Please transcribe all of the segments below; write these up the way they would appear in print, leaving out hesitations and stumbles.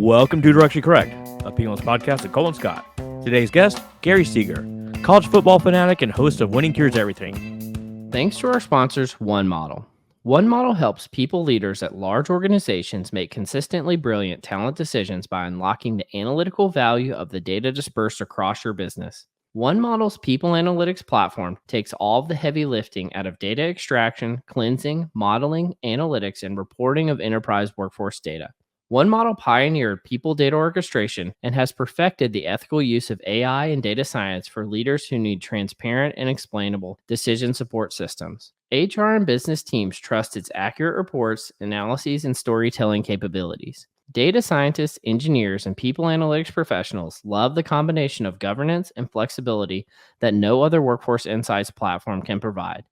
Welcome to Directionally Correct, a Peanuts podcast with Cole and Scott. Today's guest, Gary Seeger, college football fanatic and host of Winning Cures Everything. Thanks to our sponsors, One Model. One Model helps people leaders at large organizations make consistently brilliant talent decisions by unlocking the analytical value of the data dispersed across your business. One Model's people analytics platform takes all of the heavy lifting out of data extraction, cleansing, modeling, analytics, and reporting of enterprise workforce data. One Model pioneered people data orchestration and has perfected the ethical use of AI and data science for leaders who need transparent and explainable decision support systems. HR and business teams trust its accurate reports, analyses, and storytelling capabilities. Data scientists, engineers, and people analytics professionals love the combination of governance and flexibility that no other workforce insights platform can provide.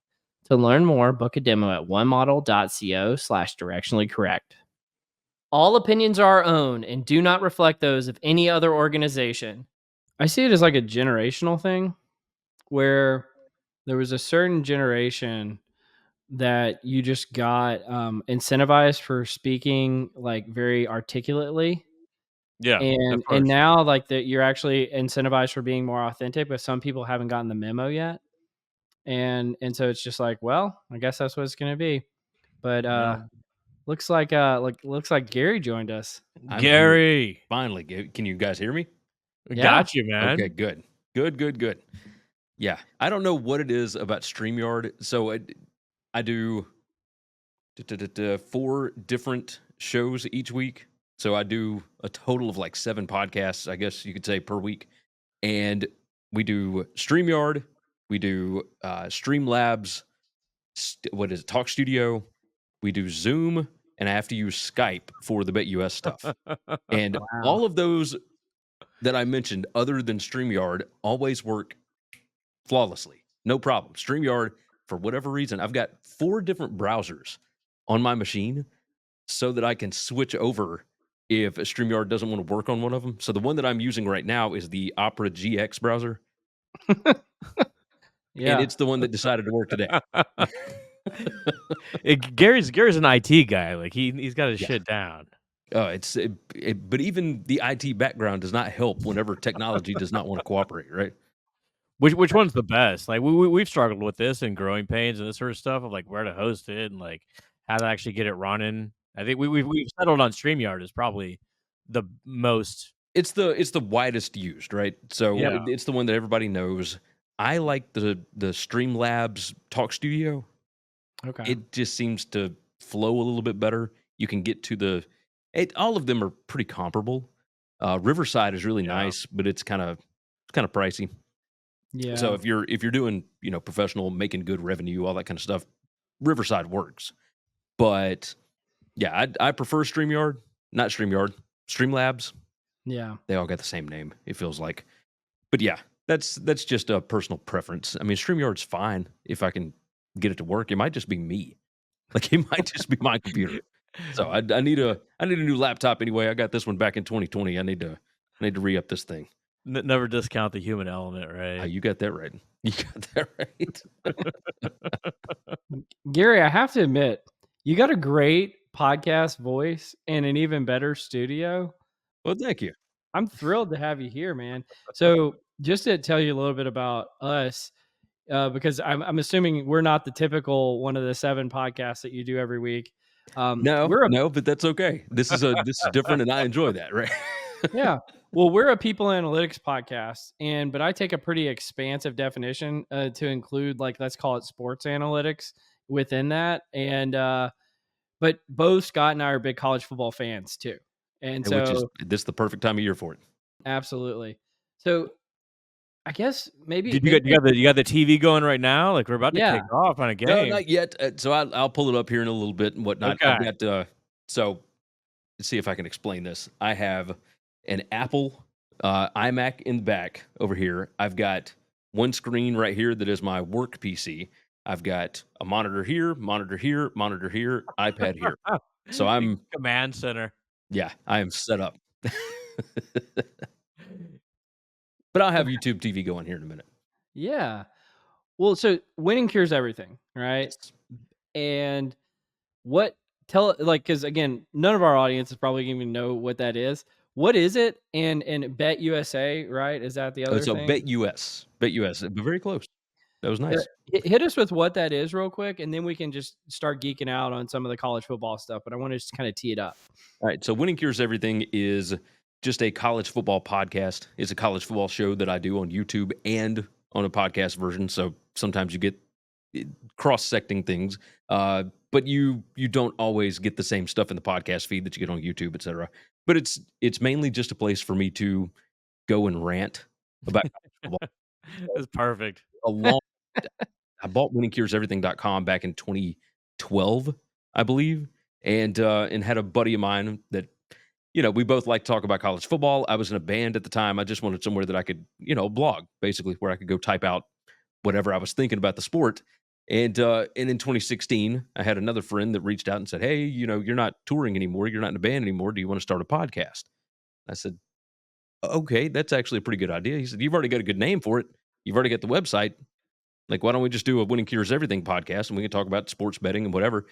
To learn more, book a demo at onemodel.co/directionallycorrect. All opinions are our own and do not reflect those of any other organization. I see it as like a generational thing where there was a certain generation that you just got incentivized for speaking like very articulately. Yeah, And now like that you're actually incentivized for being more authentic, but some people haven't gotten the memo yet. And so it's just like, well, I guess that's what it's gonna be. But looks like Gary joined us. Gary, Finally, can you guys hear me? got you, man. Okay, good. Yeah, I don't know what it is about StreamYard. So I do 4 different shows each week. So I do a total of like 7 podcasts, I guess you could say, per week. And we do StreamYard, we do Streamlabs, Talk Studio, we do Zoom, and I have to use Skype for the BetUS stuff. And all of those that I mentioned, other than StreamYard, always work flawlessly. No problem. StreamYard, for whatever reason, I've got 4 different browsers on my machine so that I can switch over if StreamYard doesn't want to work on one of them. So the one that I'm using right now is the Opera GX browser. Yeah. And it's the one that decided to work today. Gary's an IT guy. Like he's got his shit down. But even the IT background does not help whenever technology does not want to cooperate, right? Which one's the best? Like we've struggled with this and growing pains and this sort of stuff of like where to host it and like how to actually get it running. I think we've settled on StreamYard is probably the most. It's the widest used, right? So it's the one that everybody knows. I like the Streamlabs Talk Studio. Okay. It just seems to flow a little bit better. You can get to all of them are pretty comparable. Riverside is really nice, but it's kind of pricey. Yeah. So if you're doing, professional, making good revenue, all that kind of stuff, Riverside works. But yeah, I prefer StreamYard, not StreamYard, Streamlabs. Yeah. They all got the same name, it feels like. But yeah, that's just a personal preference. I mean, StreamYard's fine if I can get it to work. It might just be me. Like it might just be my computer. So I need a new laptop anyway. I got this one back in 2020. I need to re-up this thing. Never discount the human element, right? You got that right. You got that right. Gary, I have to admit, you got a great podcast voice and an even better studio. Well, thank you. I'm thrilled to have you here, man. So just to tell you a little bit about us, because I'm assuming we're not the typical one of the 7 podcasts that you do every week. No, but that's okay. This is different, and I enjoy that, right? Yeah. Well, we're a people analytics podcast, but I take a pretty expansive definition to include, like, let's call it sports analytics within that. And but both Scott and I are big college football fans too, and so this is the perfect time of year for it. Absolutely. So I guess maybe you got the TV going right now? Like we're about to kick off on a game. No, not yet. So I'll pull it up here in a little bit and whatnot. Okay. I've got so let's see if I can explain this. I have an Apple iMac in the back over here. I've got one screen right here that is my work PC. I've got a monitor here, monitor here, iPad here. So I'm command center. Yeah, I am set up. But I'll have YouTube TV going here in a minute. Yeah. Well, so winning cures everything, right? Yes. And because again, none of our audience is probably going to know what that is. What is it? And Bet USA, right? Is that the other So thing? Bet US, but very close. That was Uh, nice. hit us with what that is real quick, and then we can just start geeking out on some of the college football stuff. But I want to just kind of tee it up. All right, so Winning Cures Everything is just a college football podcast. It's a college football show that I do on YouTube and on a podcast version. So sometimes you get cross-secting things, but you don't always get the same stuff in the podcast feed that you get on YouTube, etc. But it's mainly just a place for me to go and rant about college football. That's perfect. A long I bought winningcureseverything.com back in 2012, I believe, and had a buddy of mine that we both like to talk about college football. I was in a band at the time. I just wanted somewhere that I could, blog basically, where I could go type out whatever I was thinking about the sport. And in 2016, I had another friend that reached out and said, "Hey, you're not touring anymore. You're not in a band anymore. Do you want to start a podcast?" I said, "Okay, that's actually a pretty good idea." He said, "You've already got a good name for it. You've already got the website. Like, why don't we just do a Winning Cures Everything podcast and we can talk about sports betting and whatever?"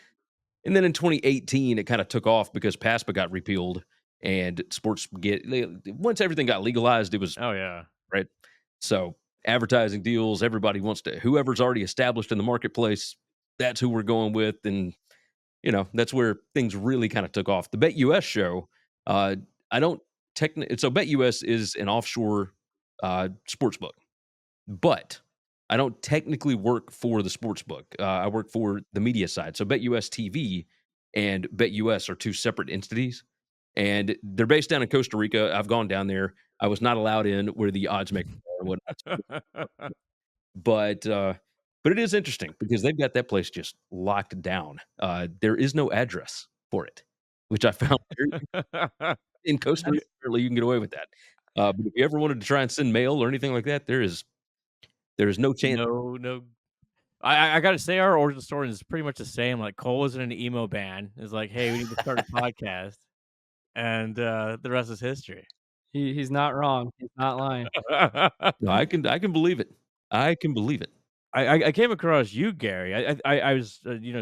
And then in 2018, it kind of took off because PASPA got repealed and once everything got legalized, it was Oh, yeah. right. So advertising deals, everybody wants to, whoever's already established in the marketplace, that's who we're going with. And, that's where things really kind of took off. The Bet US show, I don't technically, so Bet US is an offshore sports book, but I don't technically work for the sports book. I work for the media side. So BetUS TV and BetUS are two separate entities, and they're based down in Costa Rica. I've gone down there. I was not allowed in where the odds makers are and whatnot, but but it is interesting because they've got that place just locked down. There is no address for it, which I found very in Costa Rica. Apparently, you can get away with that. But if you ever wanted to try and send mail or anything like that, there is no chance. No, no. I gotta say our origin story is pretty much the same. Like Cole was in an emo band. It's like, hey, we need to start a podcast, and the rest is history. He's not wrong. He's not lying. No, I can believe it. I can believe it. I came across you, Gary. I was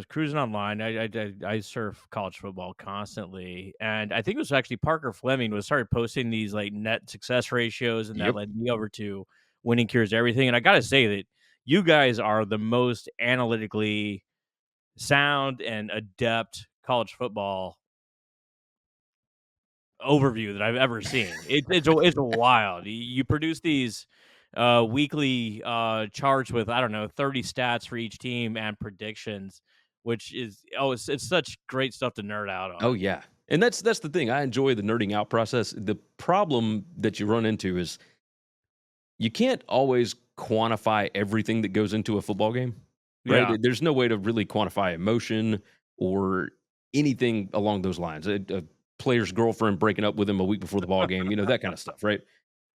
cruising online. I surf college football constantly, and I think it was actually Parker Fleming was started posting these like net success ratios, and that Yep. led me over to Winning Cures Everything. And I got to say that you guys are the most analytically sound and adept college football overview that I've ever seen. It's wild. You produce these weekly charts with I don't know 30 stats for each team and predictions, which is it's such great stuff to nerd out Oh, on. yeah. And that's the thing. I enjoy the nerding out process. The problem that you run into is you can't always quantify everything that goes into a football game, right? Yeah, There's no way to really quantify emotion or anything along those lines. A player's girlfriend breaking up with him a week before the ball game, that kind of stuff, right?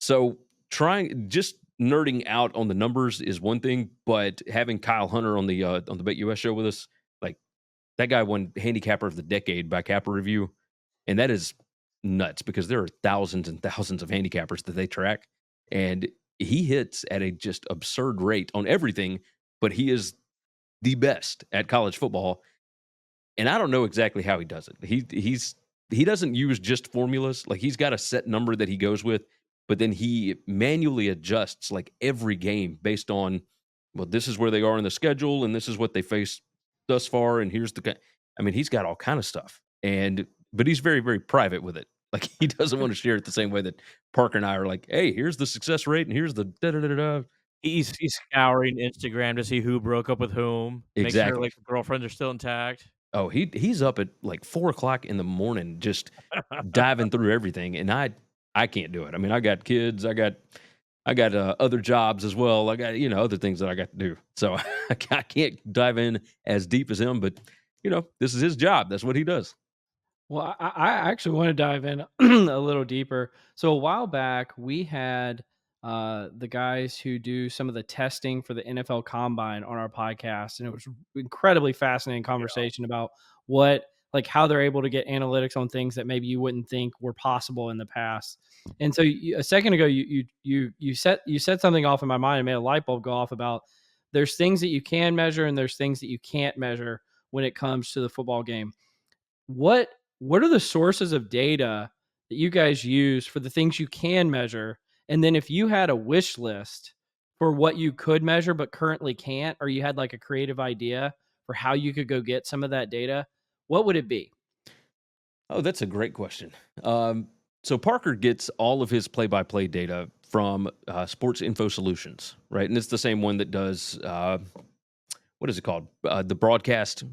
So trying just nerding out on the numbers is one thing, but having Kyle Hunter on the Bet US show with us, like that guy won handicapper of the decade by Capper Review, and that is nuts because there are thousands and thousands of handicappers that they track, and he hits at a just absurd rate on everything, but he is the best at college football, and I don't know exactly how he does it. He doesn't use just formulas. Like he's got a set number that he goes with, but then he manually adjusts like every game based on, well, this is where they are in the schedule, and this is what they face thus far, and here's I mean, he's got all kind of stuff, but he's very very private with it. Like he doesn't want to share it the same way that Parker and I are. Like, hey, here's the success rate, and here's the da da da da. he's scouring Instagram to see who broke up with whom, make sure Exactly. like the girlfriends are still intact. Oh, he's up at like 4 o'clock in the morning, just diving through everything, and I can't do it. I mean, I got kids, I got other jobs as well. I got other things that I got to do, so I can't dive in as deep as him. But this is his job. That's what he does. Well, I actually want to dive in a little deeper. So a while back, we had the guys who do some of the testing for the NFL Combine on our podcast, and it was incredibly fascinating conversation about like how they're able to get analytics on things that maybe you wouldn't think were possible in the past. And so a second ago, you said something off in my mind and made a light bulb go off about there's things that you can measure and there's things that you can't measure when it comes to the football game. What what are the sources of data that you guys use for the things you can measure? And then if you had a wish list for what you could measure but currently can't, or you had like a creative idea for how you could go get some of that data, what would it be? Oh, that's a great question. So Parker gets all of his play-by-play data from Sports Info Solutions, right? And it's the same one that does what is it called? The broadcast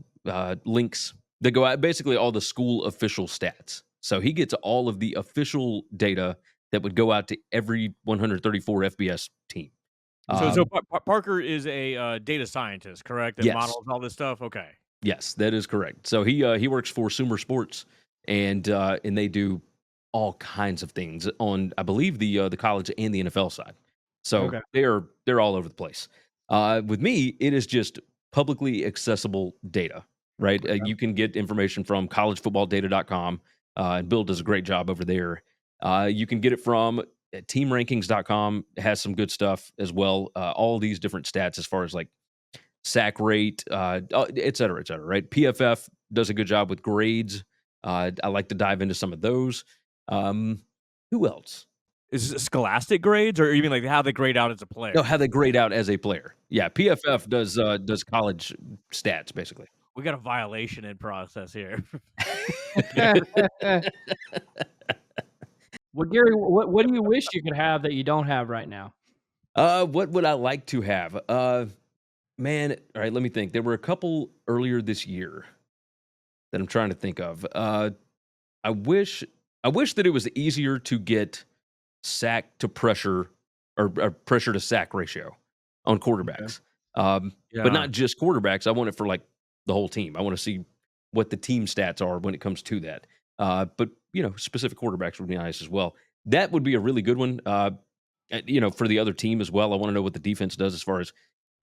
links that go out, basically all the school official stats. So he gets all of the official data that would go out to every 134 FBS team. So Um, Parker is a data scientist, correct? That yes, models all this stuff. Okay. yes, that is correct. So he works for Sumer Sports, and they do all kinds of things on, I believe, the college and the NFL side. So Okay. they're all over the place. With me, it is just publicly accessible data, right? Okay. You can get information from collegefootballdata.com, and Bill does a great job over there. You can get it from teamrankings.com, has some good stuff as well. All these different stats as far as like sack rate, et cetera, right? PFF does a good job with grades. I like to dive into some of those. Um, who else? Is it Scholastic grades, or even like how they grade out as a No, player? how they grade out as a player. Yeah, PFF does college stats basically. We got a violation in process here. Well, Gary, what do you wish you could have that you don't have right now? What would I like to have? Man, all right, let me think. There were a couple earlier this year that I'm trying to think of. I wish I wish that it was easier to get sack to pressure or pressure to sack ratio on Okay. quarterbacks. But Yeah. not just quarterbacks. I want it for like the whole team. I want to see what the team stats are when it comes to that. But specific quarterbacks would be nice as well. That would be a really good one. For the other team as well. I want to know what the defense does as far as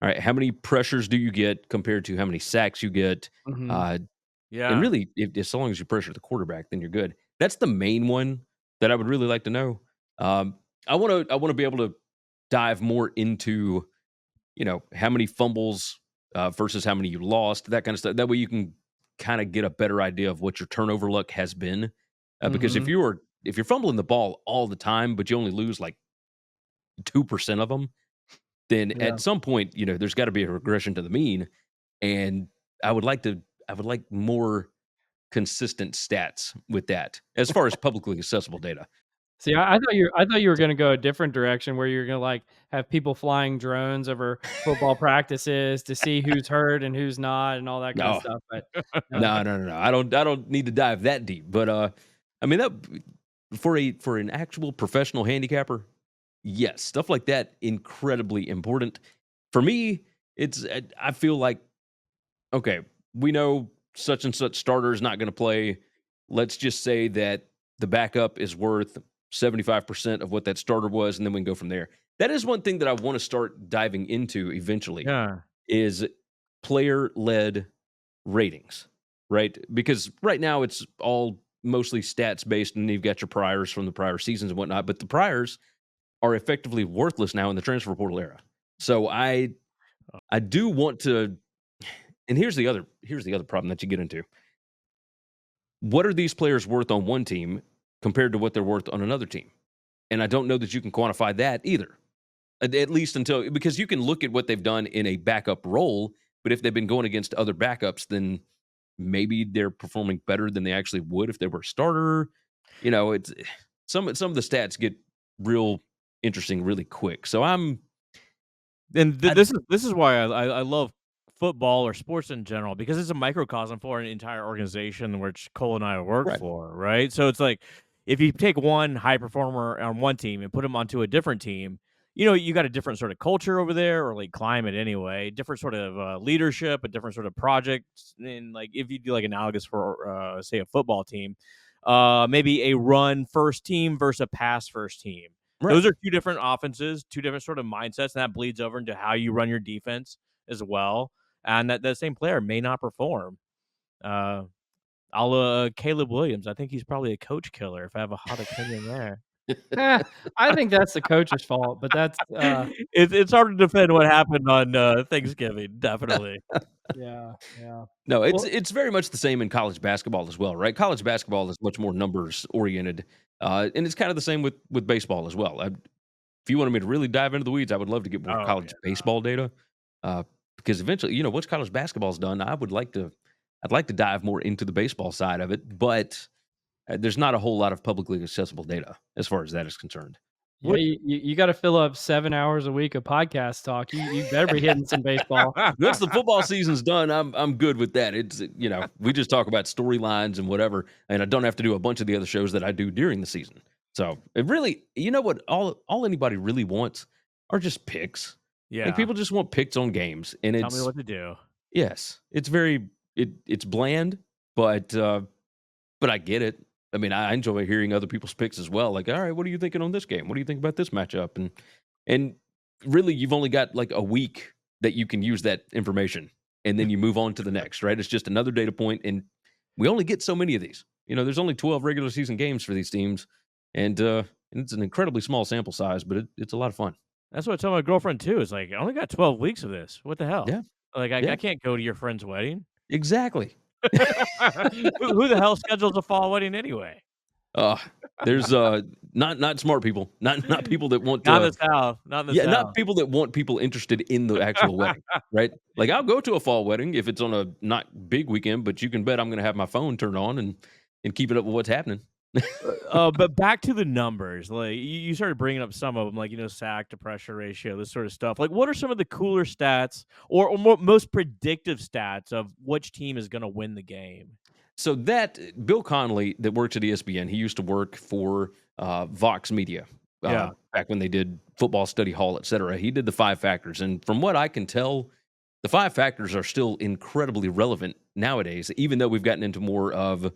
all right, how many pressures do you get compared to how many sacks you get? Mhm. Uh, and Yeah. really, if so long as you pressure the quarterback, then you're good. That's the main one that I would really like to know. Um, I want to be able to dive more into how many fumbles versus how many you lost, that kind of stuff. That way you can kind of get a better idea of what your turnover luck has been. Because Mhm. if you're fumbling the ball all the time, but you only lose like 2% of them, then Yeah. at some point, there's got to be a regression to the mean. And I would like to, I would like more consistent stats with that as far as publicly accessible data. See, I thought you were gonna go a different direction where you're gonna, like, have people flying drones over football practices to see who's hurt and who's not and all that kinda No, stuff, but no. no, no, no, no. I don't need to dive that deep. But I mean that for an actual professional handicapper, yes, stuff like that incredibly important. For me, I feel like okay, we know such and such starter is not going to play. Let's just say that the backup is worth 75% of what that starter was, and then we can go from there. That is one thing that I want to start diving into eventually Yeah. is player led ratings, right? Because right now it's all mostly stats based, and you've got your priors from the prior seasons and whatnot, but the priors are effectively worthless now in the transfer portal era. So I do want to, and here's the other problem that you get into. What are these players worth on one team compared to what they're worth on another team? And I don't know that you can quantify that either. At least until because you can look at what they've done in a backup role, but if they've been going against other backups, then maybe they're performing better than they actually would if they were a starter. It's some of the stats get real interesting really quick. So And I this is why I love football or sports in general, because it's a microcosm for an entire organization which Cole and I work right, for, right? So it's like if you take one high performer on one team and put him onto a different team, you got a different sort of culture over there, or like climate anyway, different sort of leadership, a different sort of projects. And like if you do like analogous for say a football team, maybe a run first team versus a pass first team. right. Those are two different offenses, two different sort of mindsets, and that bleeds over into how you run your defense as well. And that same player may not perform. Uh, Caleb Williams. I think he's probably a coach killer. If I have a hot opinion there, Eh, I think that's the coach's fault, but that's, it's hard to defend what happened on Thanksgiving. Definitely. yeah, yeah. No, it's Well, it's very much the same in college basketball as well, right? College basketball is much more numbers oriented. And it's kind of the same with baseball as well. If you wanted me to really dive into the weeds, I would love to get more Oh, college baseball data, uh, because eventually, once college basketball's done, I'd like to dive more into the baseball side of it, but there's not a whole lot of publicly accessible data as far as that is concerned. Yeah, you got to fill up 7 hours a week of podcast talk. You better be hitting some baseball. yeah. Once the football season's done, I'm good with that. It's we just talk about storylines and whatever, and I don't have to do a bunch of the other shows that I do during the season. So it really, what all anybody really wants are just picks. Like Yeah. people just want picks on games, and Tell me it's what to do. yes, it's very it's bland, but I get it. I mean, I enjoy hearing other people's picks as well. Like, all right, what are you thinking on this game? What do you think about this matchup? And really, you've only got like a week that you can use that information, and then you move on to the next. Right? It's just another data point, and we only get so many of these. There's only 12 regular season games for these teams, and it's an incredibly small sample size, but it's a lot of fun. That's what I tell my girlfriend too. Is like, I only got 12 weeks of this. What the hell? Yeah, Like, yeah, I can't go to your friend's wedding. exactly. Who the hell schedules a fall wedding anyway? Uh, there's not smart people, not people that want Not in to. the South. Not in the Yeah, South. not people that want people interested in the actual wedding, right? Like I'll go to a fall wedding if it's on a not big weekend, but you can bet I'm going to have my phone turned on and keep it up with what's happening. But back to the numbers. Like you started bringing up some of them, like sack to pressure ratio, this sort of stuff. Like, what are some of the cooler stats or most predictive stats of which team is going to win the game? So that Bill Connolly that works at ESPN, he used to work for Vox Media Yeah. back when they did Football Study Hall, et cetera. He did the 5 factors, and from what I can tell, the 5 factors are still incredibly relevant nowadays. Even though we've gotten into more of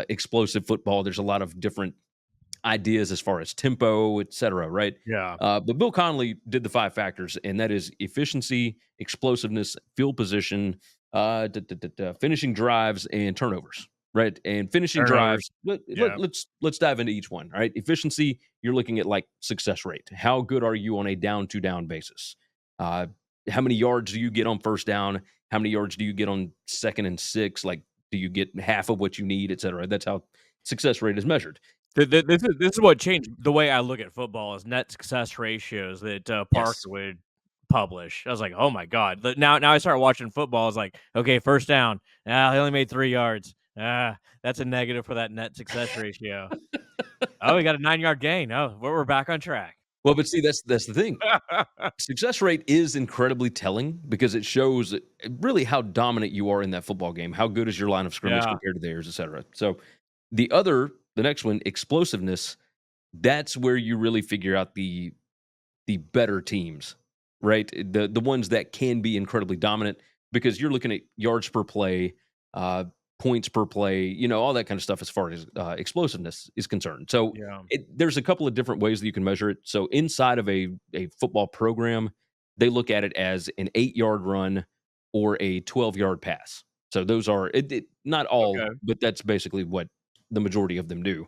explosive football, there's a lot of different ideas as far as tempo, et cetera, right? Yeah. But Bill Connolly did the 5 factors, and that is efficiency, explosiveness, field position, finishing drives, and turnovers, right? And finishing Turnovers. drives, let, Yeah. let, let's dive into each one, all right? Efficiency, you're looking at like success rate. How good are you on a down-to-down basis? Uh, how many yards do you get on first down? How many yards do you get on 2nd and 6? Like, do you get half of what you need, et cetera? That's how success rate is measured. This is what changed the way I look at football is net success ratios that Parker Yes. would publish. I was like, oh my god! Now I start watching football. It's like, okay, first down. He only made 3 yards. That's a negative for that net success ratio. Oh, we got a 9-yard gain. Oh, we're back on track. Well, but see, that's the thing. Success rate is incredibly telling because it shows really how dominant you are in that football game. How good is your line of scrimmage Yeah. compared to theirs, et cetera. So the next one, explosiveness, that's where you really figure out the better teams, right? The ones that can be incredibly dominant because you're looking at yards per play, points per play, all that kind of stuff as far as explosiveness is concerned. So Yeah. there's a couple of different ways that you can measure it. So inside of a football program, they look at it as an 8-yard run or a 12-yard pass. So those are not all, Okay. but that's basically what the majority of them do,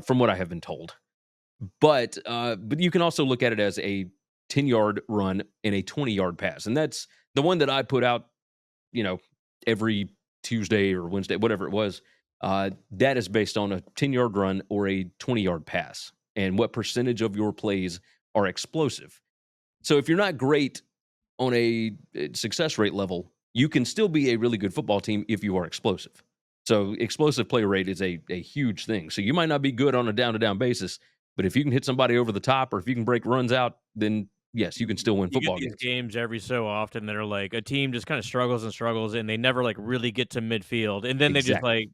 from what I have been told. But you can also look at it as a 10-yard run and a 20-yard pass. And that's the one that I put out, every Tuesday or Wednesday, whatever it was. That is based on a 10-yard run or a 20-yard pass and what percentage of your plays are explosive. So if you're not great on a success rate level, you can still be a really good football team if you are explosive. So explosive play rate is a huge thing. So you might not be good on a down-to-down basis, but if you can hit somebody over the top or if you can break runs out, then yes, you can still win You get football these games. games every so often that are like a team just kind of struggles and struggles, and they never like really get to midfield, and then they just Exactly.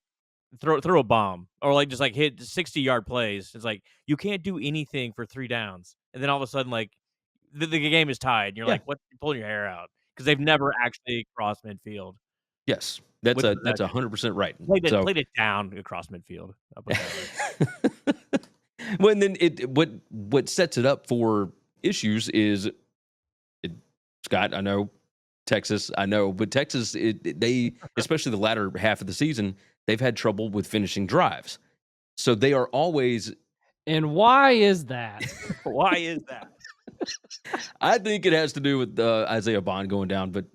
like throw a bomb or like just like hit 60-yard plays. It's like you can't do anything for 3 downs, and then all of a sudden like the game is tied, and you're Yeah. like, what? You're pulling your hair out because they've never actually crossed midfield Yes. That's with that's possession. 100% right. Played it So played it down across midfield. I'll put it that way. well, and then what sets it up for issues is Scott, I know, Texas, I know, but Texas, they especially the latter half of the season, they've had trouble with finishing drives. So they are always. And why is that? Why is that? I think it has to do with Isaiah Bond going down, but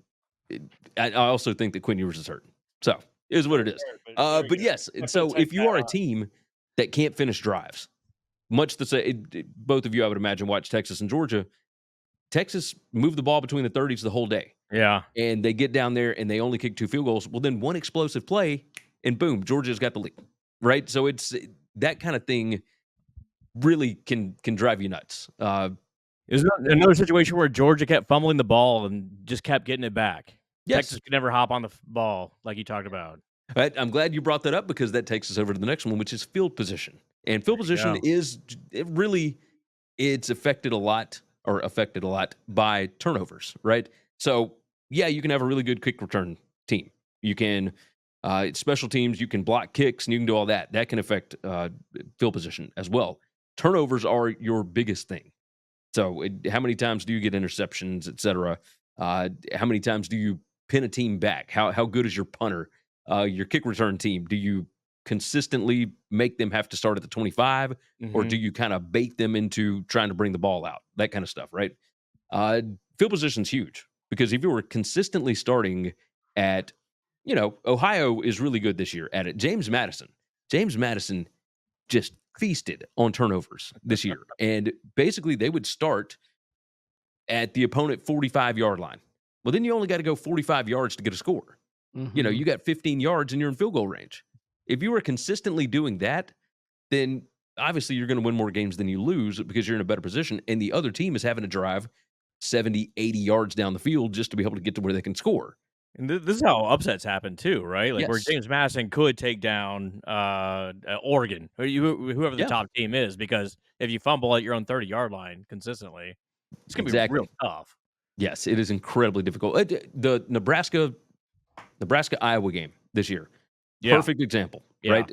I also think that Quinn Ewers is hurt. So it is what it is. Very But good. yes, and so Check if you that are a out. team that can't finish drives, much the same. Both of you, I would imagine, watch Texas and Georgia. Texas moved the ball between the 30s the whole day, Yeah. and they get down there and they only kick 2 field goals. Well, then one explosive play, and boom, Georgia's got the lead, right? So it's that kind of thing really can drive you nuts. Is there another situation where Georgia kept fumbling the ball and just kept getting it back? Yes. Texas could never hop on the ball like you talked about. Right, I'm glad you brought that up because that takes us over to the next one, which is field position. And field position go. it's affected a lot by turnovers, right? So yeah, you can have a really good kick return team. You can special teams, you can block kicks, and you can do all that. That can affect field position as well. Turnovers are your biggest thing. So how many times do you get interceptions, et cetera? How many times do you pin a team back? How good is your punter? Your kick return team, do you consistently make them have to start at the 25, or do you kind of bait them into trying to bring the ball out? That kind of stuff, right? Field position's huge because if you were consistently starting at, Ohio is really good this year at it. James Madison just feasted on turnovers this year. And basically they would start at the opponent 45-yard line. Well, then you only got to go 45 yards to get a score. You got 15 yards and you're in field goal range. If you were consistently doing that, then obviously you're going to win more games than you lose because you're in a better position. And the other team is having to drive 70, 80 yards down the field just to be able to get to where they can score. And this is how upsets happen too, right? Like where Yes. James Madison could take down Oregon, or whoever the Yeah. top team is, because if you fumble at your own 30-yard line consistently, it's going to be real tough. Yes, it is incredibly difficult. The Nebraska-Iowa game this year, perfect example, right?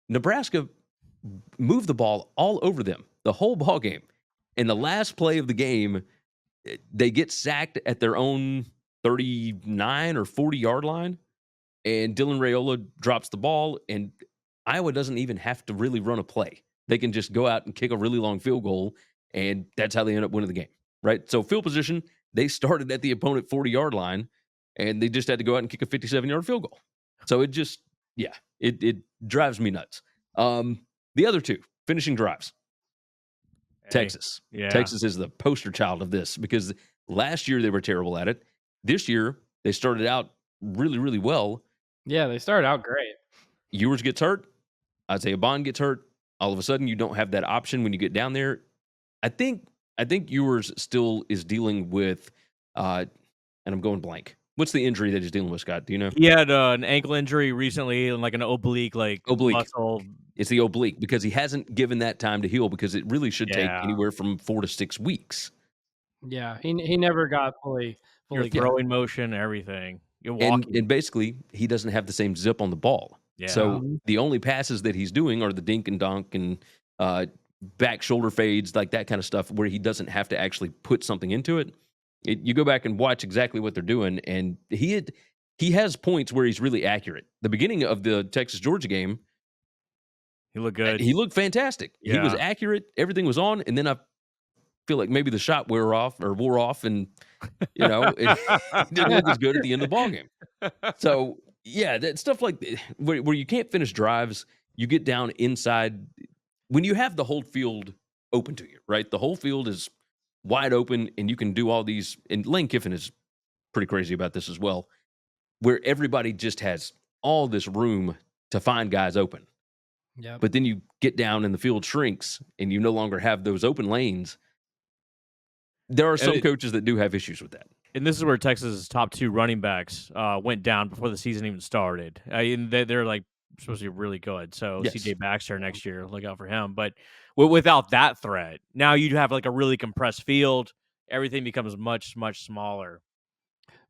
Nebraska moved the ball all over them the whole ball game. In the last play of the game, they get sacked at their own 39 or 40-yard line, and Dylan Raiola drops the ball, and Iowa doesn't even have to really run a play. They can just go out and kick a really long field goal, and that's how they end up winning the game, right? So field position, they started at the opponent 40-yard line, and they just had to go out and kick a 57-yard field goal. So it just, it drives me nuts. The other two, finishing drives. Texas. Texas is the poster child of this because last year they were terrible at it. This year, they started out really, really well. Yeah, they started out great. Ewers gets hurt. Isaiah Bond gets hurt. All of a sudden, you don't have that option when you get down there. I think Ewers still is dealing with, and I'm going blank. What's the injury that he's dealing with, Scott? Do you know? He had an ankle injury recently and like an oblique muscle. It's the oblique because he hasn't given that time to heal because it really should take anywhere from 4 to 6 weeks. Yeah, he never got fully Your throwing motion, everything. You're walking. And basically, he doesn't have the same zip on the ball. Yeah. So the only passes that he's doing are the dink and dunk and back shoulder fades, like that kind of stuff, where he doesn't have to actually put something into it. You go back and watch exactly what they're doing, and he has points where he's really accurate. The beginning of the Texas-Georgia game, he looked good. He looked fantastic. Yeah. He was accurate. Everything was on, and then I feel like maybe the shot wore off, and it didn't look as good at the end of the ball game. So yeah, that stuff like where you can't finish drives, you get down inside when you have the whole field open to you, right? The whole field is wide open, and you can do all these. And Lane Kiffin is pretty crazy about this as well, where everybody just has all this room to find guys open. Yeah. But then you get down and the field shrinks, and you no longer have those open lanes. There are some coaches that do have issues with that. And this is where Texas' top 2 running backs went down before the season even started. They're like supposed to be really good. So CJ Baxter next year, look out for him. But without that threat, now you have like a really compressed field. Everything becomes much, much smaller.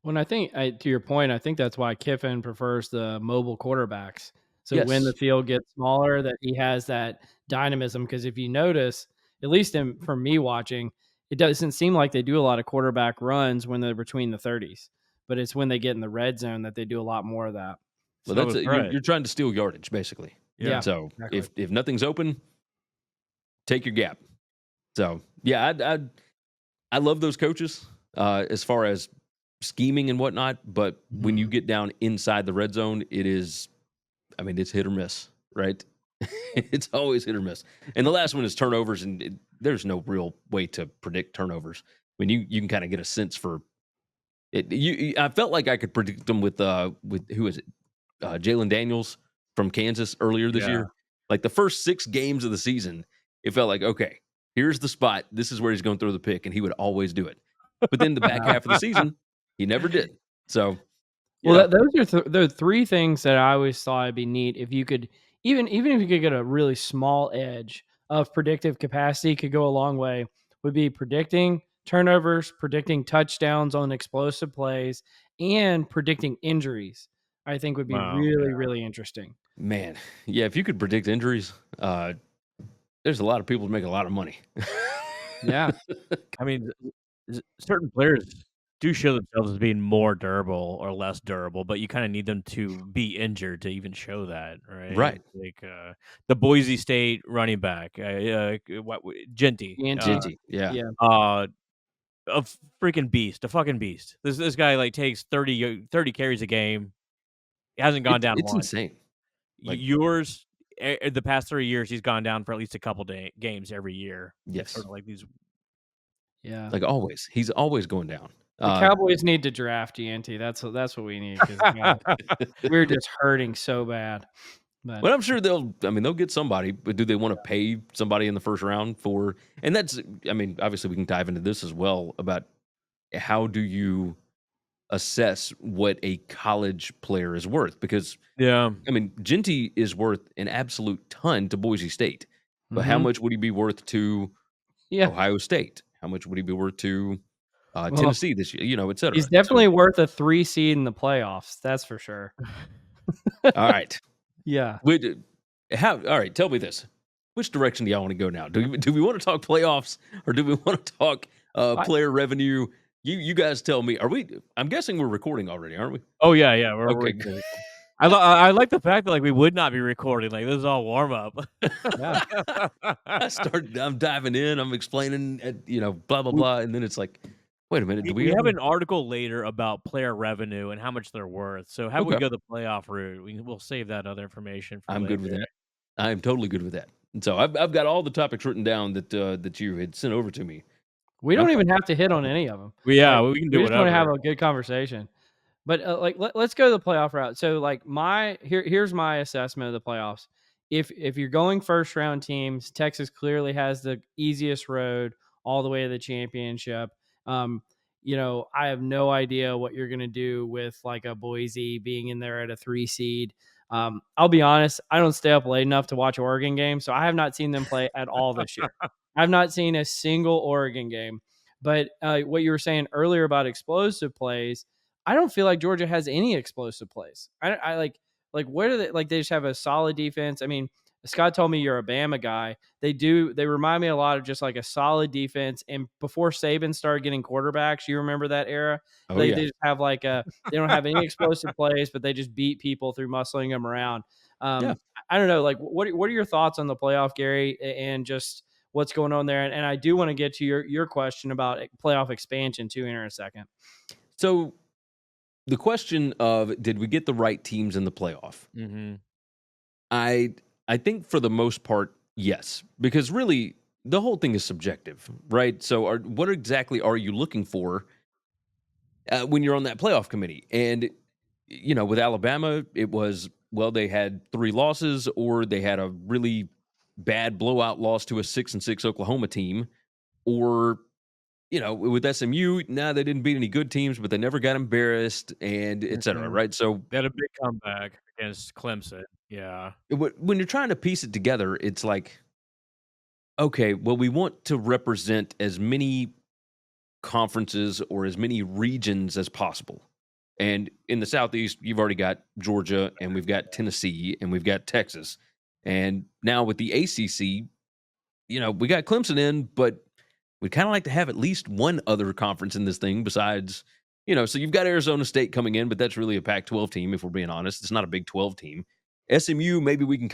When I think, to your point, I think that's why Kiffin prefers the mobile quarterbacks. So when the field gets smaller, that he has that dynamism. Because if you notice, at least from me watching, it doesn't seem like they do a lot of quarterback runs when they're between the 30s. But it's when they get in the red zone that they do a lot more of that. Well, that's you're trying to steal yardage, basically. Yeah. So if nothing's open, take your gap. So yeah, I love those coaches as far as scheming and whatnot. But when you get down inside the red zone, it is. I mean, it's hit or miss, right? It's always hit or miss. And the last one is turnovers, and there's no real way to predict turnovers. I mean, you can kind of get a sense for it. I felt like I could predict them with who is it? Jalen Daniels from Kansas earlier this Yeah. year. Like the first 6 games of the season, it felt like, okay, here's the spot. This is where he's going to throw the pick, and he would always do it. But then the back half of the season, he never did. So, Well, those are the 3 things that I always thought it'd be neat if you could even if you could get a really small edge of predictive capacity could go a long way, would be predicting turnovers, predicting touchdowns on explosive plays, and predicting injuries. I think would be Wow. really, really interesting. man, yeah, if you could predict injuries, there's a lot of people making a lot of money. Yeah. I mean, certain players do show themselves as being more durable or less durable, but you kind of need them to be injured to even show that, right? Right. Like the Boise State running back, Genty, Ginty, yeah. a freaking beast, a fucking beast. This guy like takes 30 carries a game. He hasn't gone down It's once. insane. Like, Yours, the past 3 years, he's gone down for at least a couple games every year. It's yes, sort of like these. Yeah. like always. He's always going down. The Cowboys need to draft GNT. That's what we need because we're just hurting so bad. But I'm sure they'll get somebody, but do they want to pay somebody in the first round for? And that's, I mean, obviously we can dive into this as well about how do you assess what a college player is worth? Because Yeah. I mean, Genty is worth an absolute ton to Boise State, but how much would he be worth to yeah, Ohio State? How much would he be worth to Well, Tennessee this year? Et cetera. he's definitely worth a 3 seed in the playoffs. That's for sure. All right. Yeah. All right, tell me this. Which direction do y'all want to go now? Do we want to talk playoffs or do we want to talk player revenue? You guys tell me. I'm guessing we're recording already, aren't we? Oh yeah. Okay. We're I like the fact that like we would not be recording. Like this is all warm up. Yeah. I'm diving in. I'm explaining, blah blah blah, and then it's like, wait a minute. Do We we have an article later about player revenue and how much they're worth. So how we Okay. go the playoff route? We'll save that other information for I'm later. good with that. I am totally good with that. And so I've got all the topics written down that you had sent over to me. We don't even have to hit on any of them. Well, yeah, Like, we can we do just want to have whatever. a good conversation. But let's go to the playoff route. So like here's my assessment of the playoffs. If you're going first round teams, Texas clearly has the easiest road all the way to the championship. I have no idea what you're gonna do with like a Boise being in there at a 3 seed. I'll be honest, I don't stay up late enough to watch Oregon games, so I have not seen them play at all this year. I've not seen a single Oregon game. But what you were saying earlier about explosive plays, I don't feel like Georgia has any explosive plays. I like where do they like they just have a solid defense. I mean, Scott told me you're a Bama guy. They remind me a lot of just like a solid defense. And before Saban started getting quarterbacks, you remember that era? Oh They yeah. just have like they don't have any explosive plays, but they just beat people through muscling them around. Yeah. I don't know. Like what are your thoughts on the playoff, Gary, and just what's going on there? And I do want to get to your question about playoff expansion too here in a second. So the question of did we get the right teams in the playoff? Mm-hmm. I think for the most part, yes, because really the whole thing is subjective, right? So what exactly are you looking for when you're on that playoff committee? And with Alabama, it was they had 3 losses, or they had a really bad blowout loss to a 6-6 Oklahoma team, or with SMU, they didn't beat any good teams, but they never got embarrassed, and et cetera, Mhm. right? So They had a big comeback against Clemson. Yeah. when you're trying to piece it together, it's like, okay, well, we want to represent as many conferences or as many regions as possible. And in the Southeast, you've already got Georgia, and we've got Tennessee, and we've got Texas. And now with the ACC, we got Clemson in, but we'd kind of like to have at least one other conference in this thing besides, so you've got Arizona State coming in, but that's really a Pac-12 team, if we're being honest. It's not a Big 12 team. SMU, maybe we can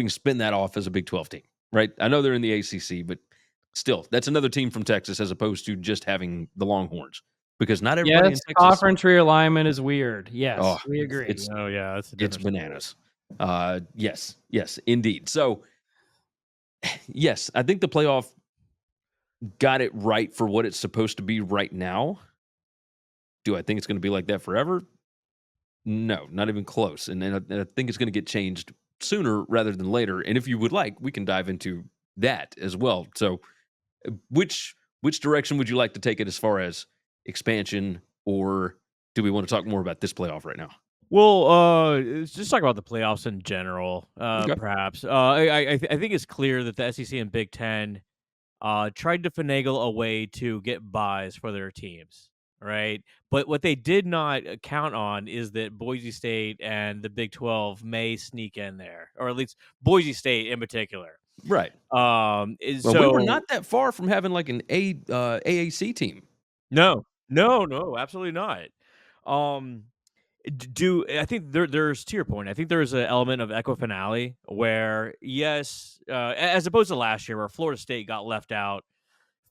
spin that off as a Big 12 team, right? I know they're in the ACC, but still, that's another team from Texas as opposed to just having the Longhorns, because not everybody in Yes, Texas. conference realignment is weird. Yes, Oh, we agree. It's Oh yeah, that's it's bananas. Yes, indeed. So, yes, I think the playoff got it right for what it's supposed to be right now. Do I think it's going to be like that forever? No, not even close. And I think it's going to get changed sooner rather than later. And if you would like, we can dive into that as well. So, which direction would you like to take it as far as expansion, or do we want to talk more about this playoff right now? Well, let's just talk about the playoffs in general, Okay. perhaps. I think it's clear that the SEC and Big Ten tried to finagle a way to get buys for their teams, right? But what they did not count on is that Boise State and the Big 12 may sneak in there, or at least Boise State in particular. Right. Well, we were So not that far from having like an AAC team. no, absolutely not. Um, I think there's to your point. I think there's an element of equifinality where yes, as opposed to last year where Florida State got left out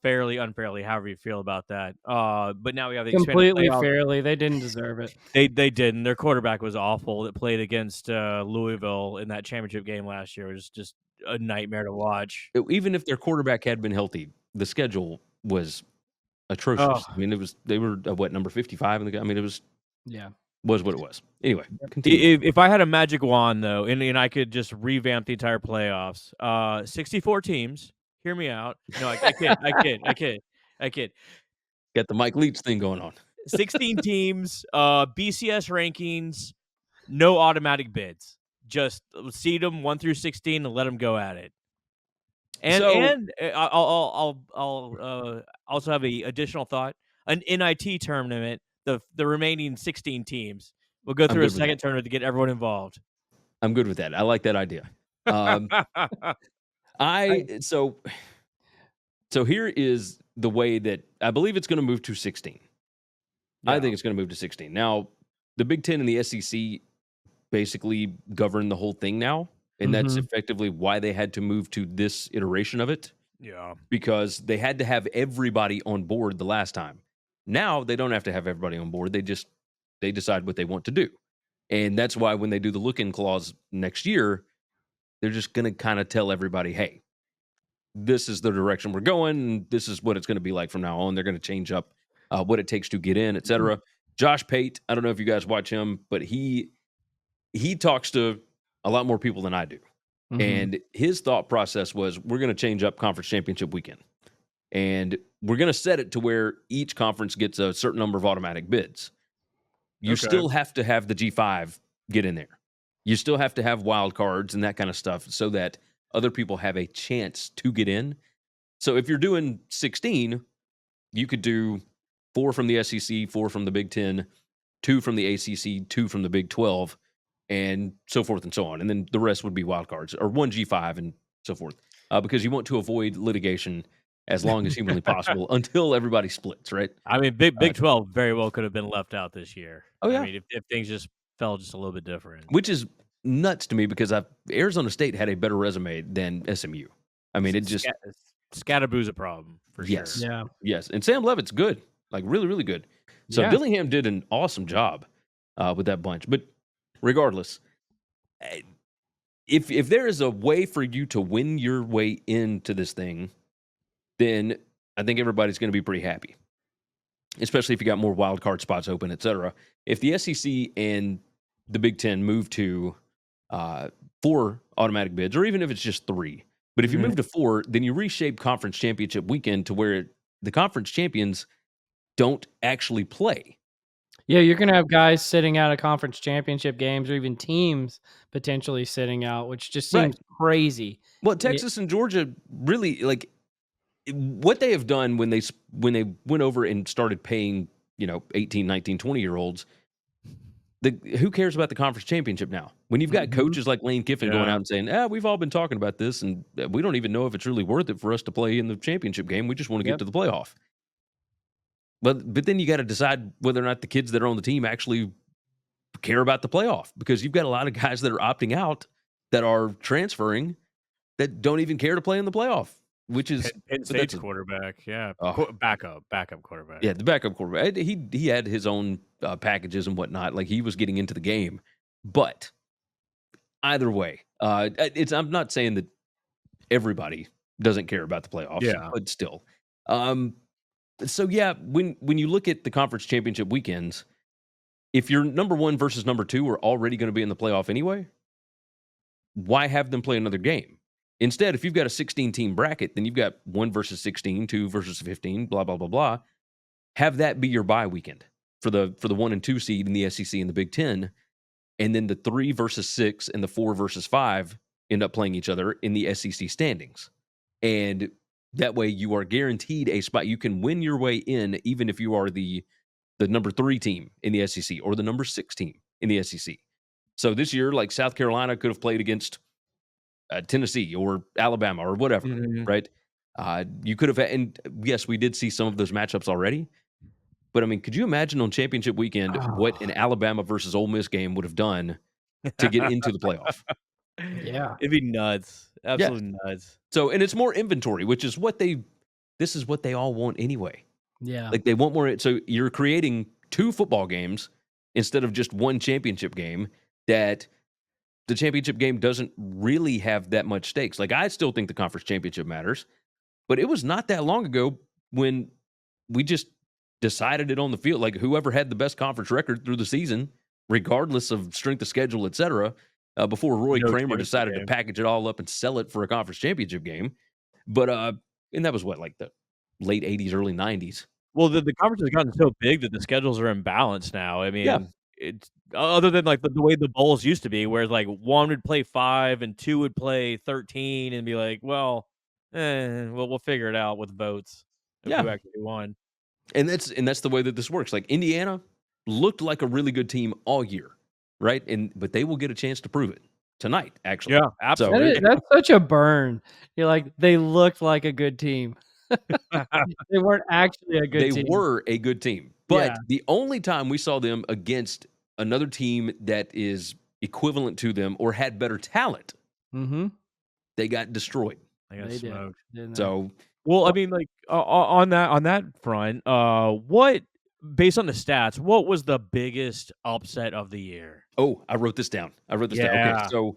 fairly, unfairly, however you feel about that. But now we have the expanded Completely playoff. fairly. They didn't deserve it. They didn't. Their quarterback was awful. That played against Louisville in that championship game last year. It was just a nightmare to watch. Even if their quarterback had been healthy, the schedule was atrocious. Oh, I mean, they were what, number 55 in the. I mean, it was Yeah. what it was. Anyway, continue. if I had a magic wand though, and I could just revamp the entire playoffs, 64 teams. Hear me out. No, I kid. Got the Mike Leach thing going on. 16 teams, BCS rankings, no automatic bids. Just seed them 1 through 16 and let them go at it. And So- I'll also have a additional thought. An NIT tournament. The remaining 16 teams will go through a second tournament to get everyone involved. I'm good with that. I like that idea. So here is the way that I believe it's going to move to 16. I think it's going to move to 16. Now, the Big Ten and the SEC basically govern the whole thing now, and that's effectively why they had to move to this iteration of it. Yeah. Because they had to have everybody on board the last time. Now they don't have to have everybody on board. They decide what they want to do. And that's why when they do the look-in clause next year, they're just going to kind of tell everybody, hey, this is the direction we're going. This is what it's going to be like from now on. They're going to change up what it takes to get in, et cetera. Josh Pate, I don't know if you guys watch him, but he talks to a lot more people than I do. And his thought process was, we're going to change up conference championship weekend. And we're going to set it to where each conference gets a certain number of automatic bids. You still have to have the G5 get in there. You still have to have wild cards and that kind of stuff so that other people have a chance to get in. So if you're doing 16, you could do 4 from the SEC, 4 from the Big 10, 2 from the ACC, 2 from the Big 12, and so forth and so on. And then the rest would be wild cards, or 1 G5 and so forth, because you want to avoid litigation as long as humanly possible until everybody splits, right? I mean, Big 12 very well could have been left out this year. Oh, yeah. I mean, if things just fell just a little bit different. Which is nuts to me because Arizona State had a better resume than SMU. I mean, it just... Scatterboo's a problem, for sure. Yeah. Yes, and Sam Levitt's good, like really, really good. So Yeah. Dillingham did an awesome job with that bunch. But regardless, if there is a way for you to win your way into this thing, then I think everybody's going to be pretty happy, especially if you got more wild card spots open, et cetera. If the SEC and the Big Ten move to 4 automatic bids, or even if it's just 3, but if you move to 4, then you reshape conference championship weekend to where the conference champions don't actually play. Yeah, you're going to have guys sitting out of conference championship games, or even teams potentially sitting out, which just seems crazy. Well, Texas and Georgia really, like, what they have done when they went over and started paying, 18, 19, 20-year-olds, who cares about the conference championship now? When you've got coaches like Lane Kiffin going out and saying, we've all been talking about this, and we don't even know if it's really worth it for us to play in the championship game. We just want to get to the playoff. But then you got to decide whether or not the kids that are on the team actually care about the playoff, because you've got a lot of guys that are opting out, that are transferring, that don't even care to play in the playoff, which is Penn State's quarterback. Yeah. Backup quarterback. Yeah, the backup quarterback. He had his own packages and whatnot. Like, he was getting into the game. But Either way, I'm not saying that everybody doesn't care about the playoffs, Yeah. but still. So yeah, when you look at the conference championship weekends, if your number 1 versus number 2 are already gonna be in the playoff anyway, why have them play another game? Instead, if you've got a 16-team bracket, then you've got 1 versus 16, 2 versus 15, blah, blah, blah, blah. Have that be your bye weekend for the 1 and 2 seed in the SEC and the Big Ten, and then the 3 versus 6 and the 4 versus 5 end up playing each other in the SEC standings. And that way you are guaranteed a spot. You can win your way in even if you are the number 3 team in the SEC or the number 6 team in the SEC. So this year, like South Carolina could have played against Tennessee or Alabama or whatever, Mhm. right? You could have, and yes, we did see some of those matchups already. But I mean, could you imagine on championship weekend what an Oh, Alabama versus Ole Miss game would have done to get into the playoff? yeah. It'd be nuts. Yes. Absolutely nuts. So, and it's more inventory, which is what this is what they all want anyway. Yeah. Like they want more. So you're creating 2 football games instead of just 1 championship game that the championship game doesn't really have that much stakes. Like I still think the conference championship matters, but it was not that long ago when we just decided it on the field. Like whoever had the best conference record through the season, regardless of strength of schedule, et cetera, before Roy No Kramer championship decided to game. package it all up and sell it for a conference championship game. But and that was what, like the late 80s, early 90s. Well, the conference has gotten so big that the schedules are imbalanced now. I Yeah. mean, it's other than, like, the way the bowls used to be, where, like, 1 would play 5 and 2 would play 13 and be like, "Well, we'll figure it out with votes of Yeah. who actually won." And that's the way that this works. Like Indiana looked like a really good team all year, right? But they will get a chance to prove it tonight, actually. Yeah, So absolutely. That's such a burn. You're like, they looked like a good team. They weren't actually a good they team. were a good team. Yeah. But the only time we saw them against another team that is equivalent to them or had better talent, Mhm. they got destroyed. I got They did, smoked. didn't they? So, Well, I well, mean, like, on that front, what based on the stats, what was the biggest upset of the year? oh, I wrote this down. Okay, Yeah. so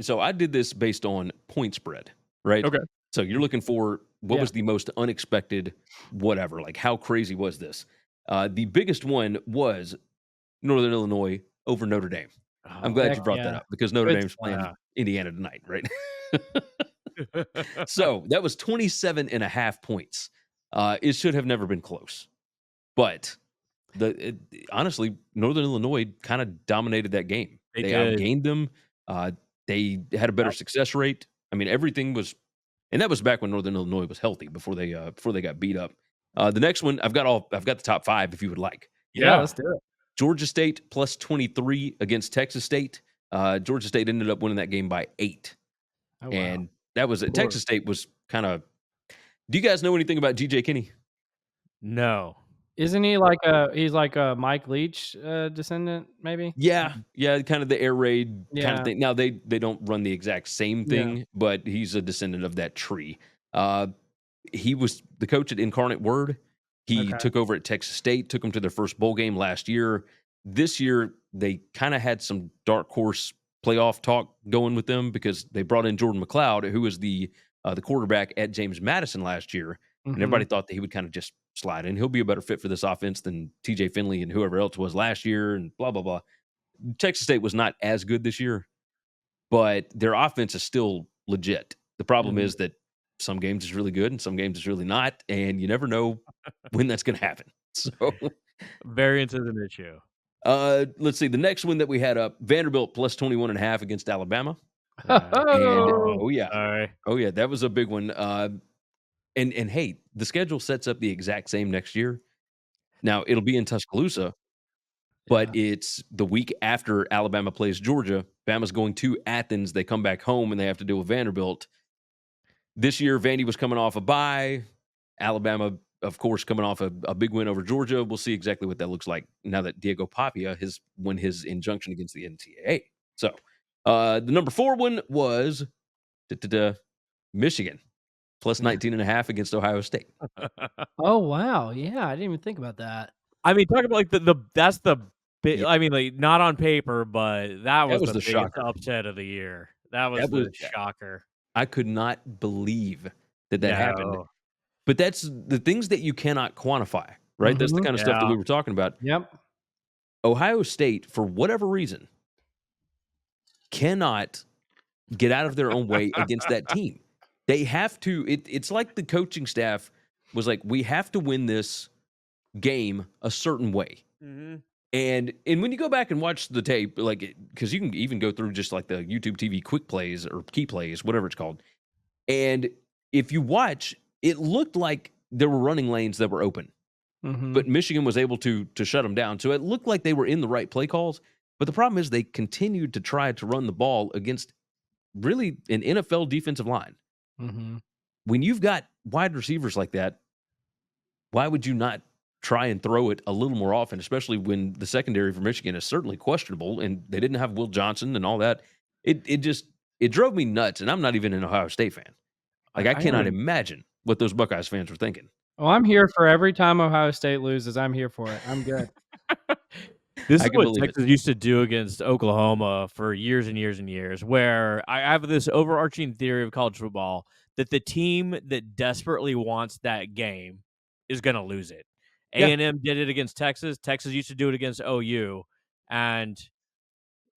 so I did this based on point spread, right? Okay. So you're looking for what Yeah. was the most unexpected, whatever, like how crazy was this? The biggest one was Northern Illinois over Notre Dame. I'm Oh, glad Heck you wow. brought that yeah. up because Notre Good Dame's stuff. playing Yeah. Indiana tonight, right? So that was 27 and a half points. It should have never been close. But honestly, Northern Illinois kind of dominated that game. They They did. outgained them. They had a better success rate. I mean, everything was, and that was back when Northern Illinois was healthy before they got beat up. The next one, I've got the top 5 if you would like. Yeah, Yeah. let's do it. Georgia State plus 23 against Texas State. Georgia State ended up winning that game by 8, Oh, wow. and that was it. Cool. Texas State was kind of. Do you guys know anything about GJ Kinney? No. Isn't he he's like a Mike Leach descendant, maybe? Yeah, kind of the air raid kind of Yeah. thing. Now they don't run the exact same Yeah. thing, but he's a descendant of that tree. He was the coach at Incarnate Word. He Okay. took over at Texas State, took them to their first bowl game last year. This year, they kind of had some dark horse playoff talk going with them because they brought in Jordan McLeod, who was the quarterback at James Madison last year, and everybody Mhm. thought that he would kind of just slide in. He'll be a better fit for this offense than TJ Finley and whoever else was last year, and blah blah blah. Texas State was not as good this year, but their offense is still legit. The problem Mhm. is that some games is really good and some games is really not, and you never know when that's going to happen. So, Variance is an issue. let's see. The next one that we had up, Vanderbilt plus 21 and a half against Alabama. Yeah. And Oh, oh sorry. yeah, that was a big one. And hey, the schedule sets up the exact same next year. Now it'll be in Tuscaloosa, but Yeah. it's the week after Alabama plays Georgia. Bama's going to Athens. They come back home and they have to deal with Vanderbilt. This year, Vandy was coming off a bye. Alabama, of course, coming off a big win over Georgia. We'll see exactly what that looks like now that Diego Papia has won his injunction against the NCAA. So the number 4 one was Michigan plus 19 and a half against Ohio State. Oh, wow. Yeah, I didn't even think about that. I mean, talk about, like, the that's the I mean, like, not on paper, but that was was the the biggest shocker. upset of the year. That was That was the shocker. I could not believe that happened. No. But that's the things that you cannot quantify, right? That's the kind of stuff that Yeah. we were talking about. Yep. Ohio State, for whatever reason, cannot get out of their own way against that team. They have to. It's like the coaching staff was like, we have to win this game a certain way. Mhm. And when you go back and watch the tape, like, because you can even go through just like the YouTube TV quick plays or key plays, whatever it's called. And if you watch, it looked like there were running lanes that were open, but Michigan was able to shut them down. So it looked like they were in the right play calls. But the problem is they continued to try to run the ball against really an NFL defensive line. When you've got wide receivers like that, why would you not try and throw it a little more often, especially when the secondary for Michigan is certainly questionable and they didn't have Will Johnson and all that? It drove me nuts, and I'm not even an Ohio State fan. Like, I cannot imagine what those Buckeyes fans were thinking. Oh, I'm here for every time Ohio State loses. I'm here for it. I'm good. This I is can what believe it. Texas used to do against Oklahoma for years and years and years, where I have this overarching theory of college football that the team that desperately wants that game is going to lose it. Yeah. A&M did it against Texas. Texas used to do it against OU. And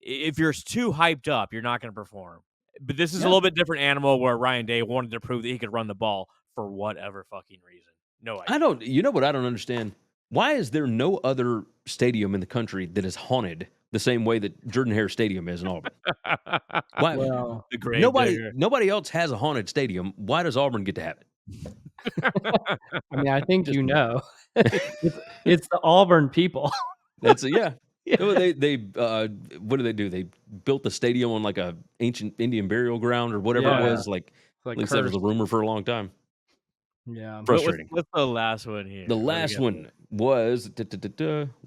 if you're too hyped up, you're not going to perform. But this is a little bit different animal where Ryan Day wanted to prove that he could run the ball for whatever fucking reason. No idea. You know what I don't understand? Why is there no other stadium in the country that is haunted the same way that Jordan-Hare Stadium is in Auburn? Why? Well, The grave digger. Nobody else has a haunted stadium. Why does Auburn get to have it? I mean, I think you know. It's the Auburn people. That's yeah. No, they what do they do? They built the stadium on like a ancient Indian burial ground or whatever it was. Like, Like at least that was the cursed. rumor for a long time. Yeah. Frustrating. What's the last one here? The What do we last got? one was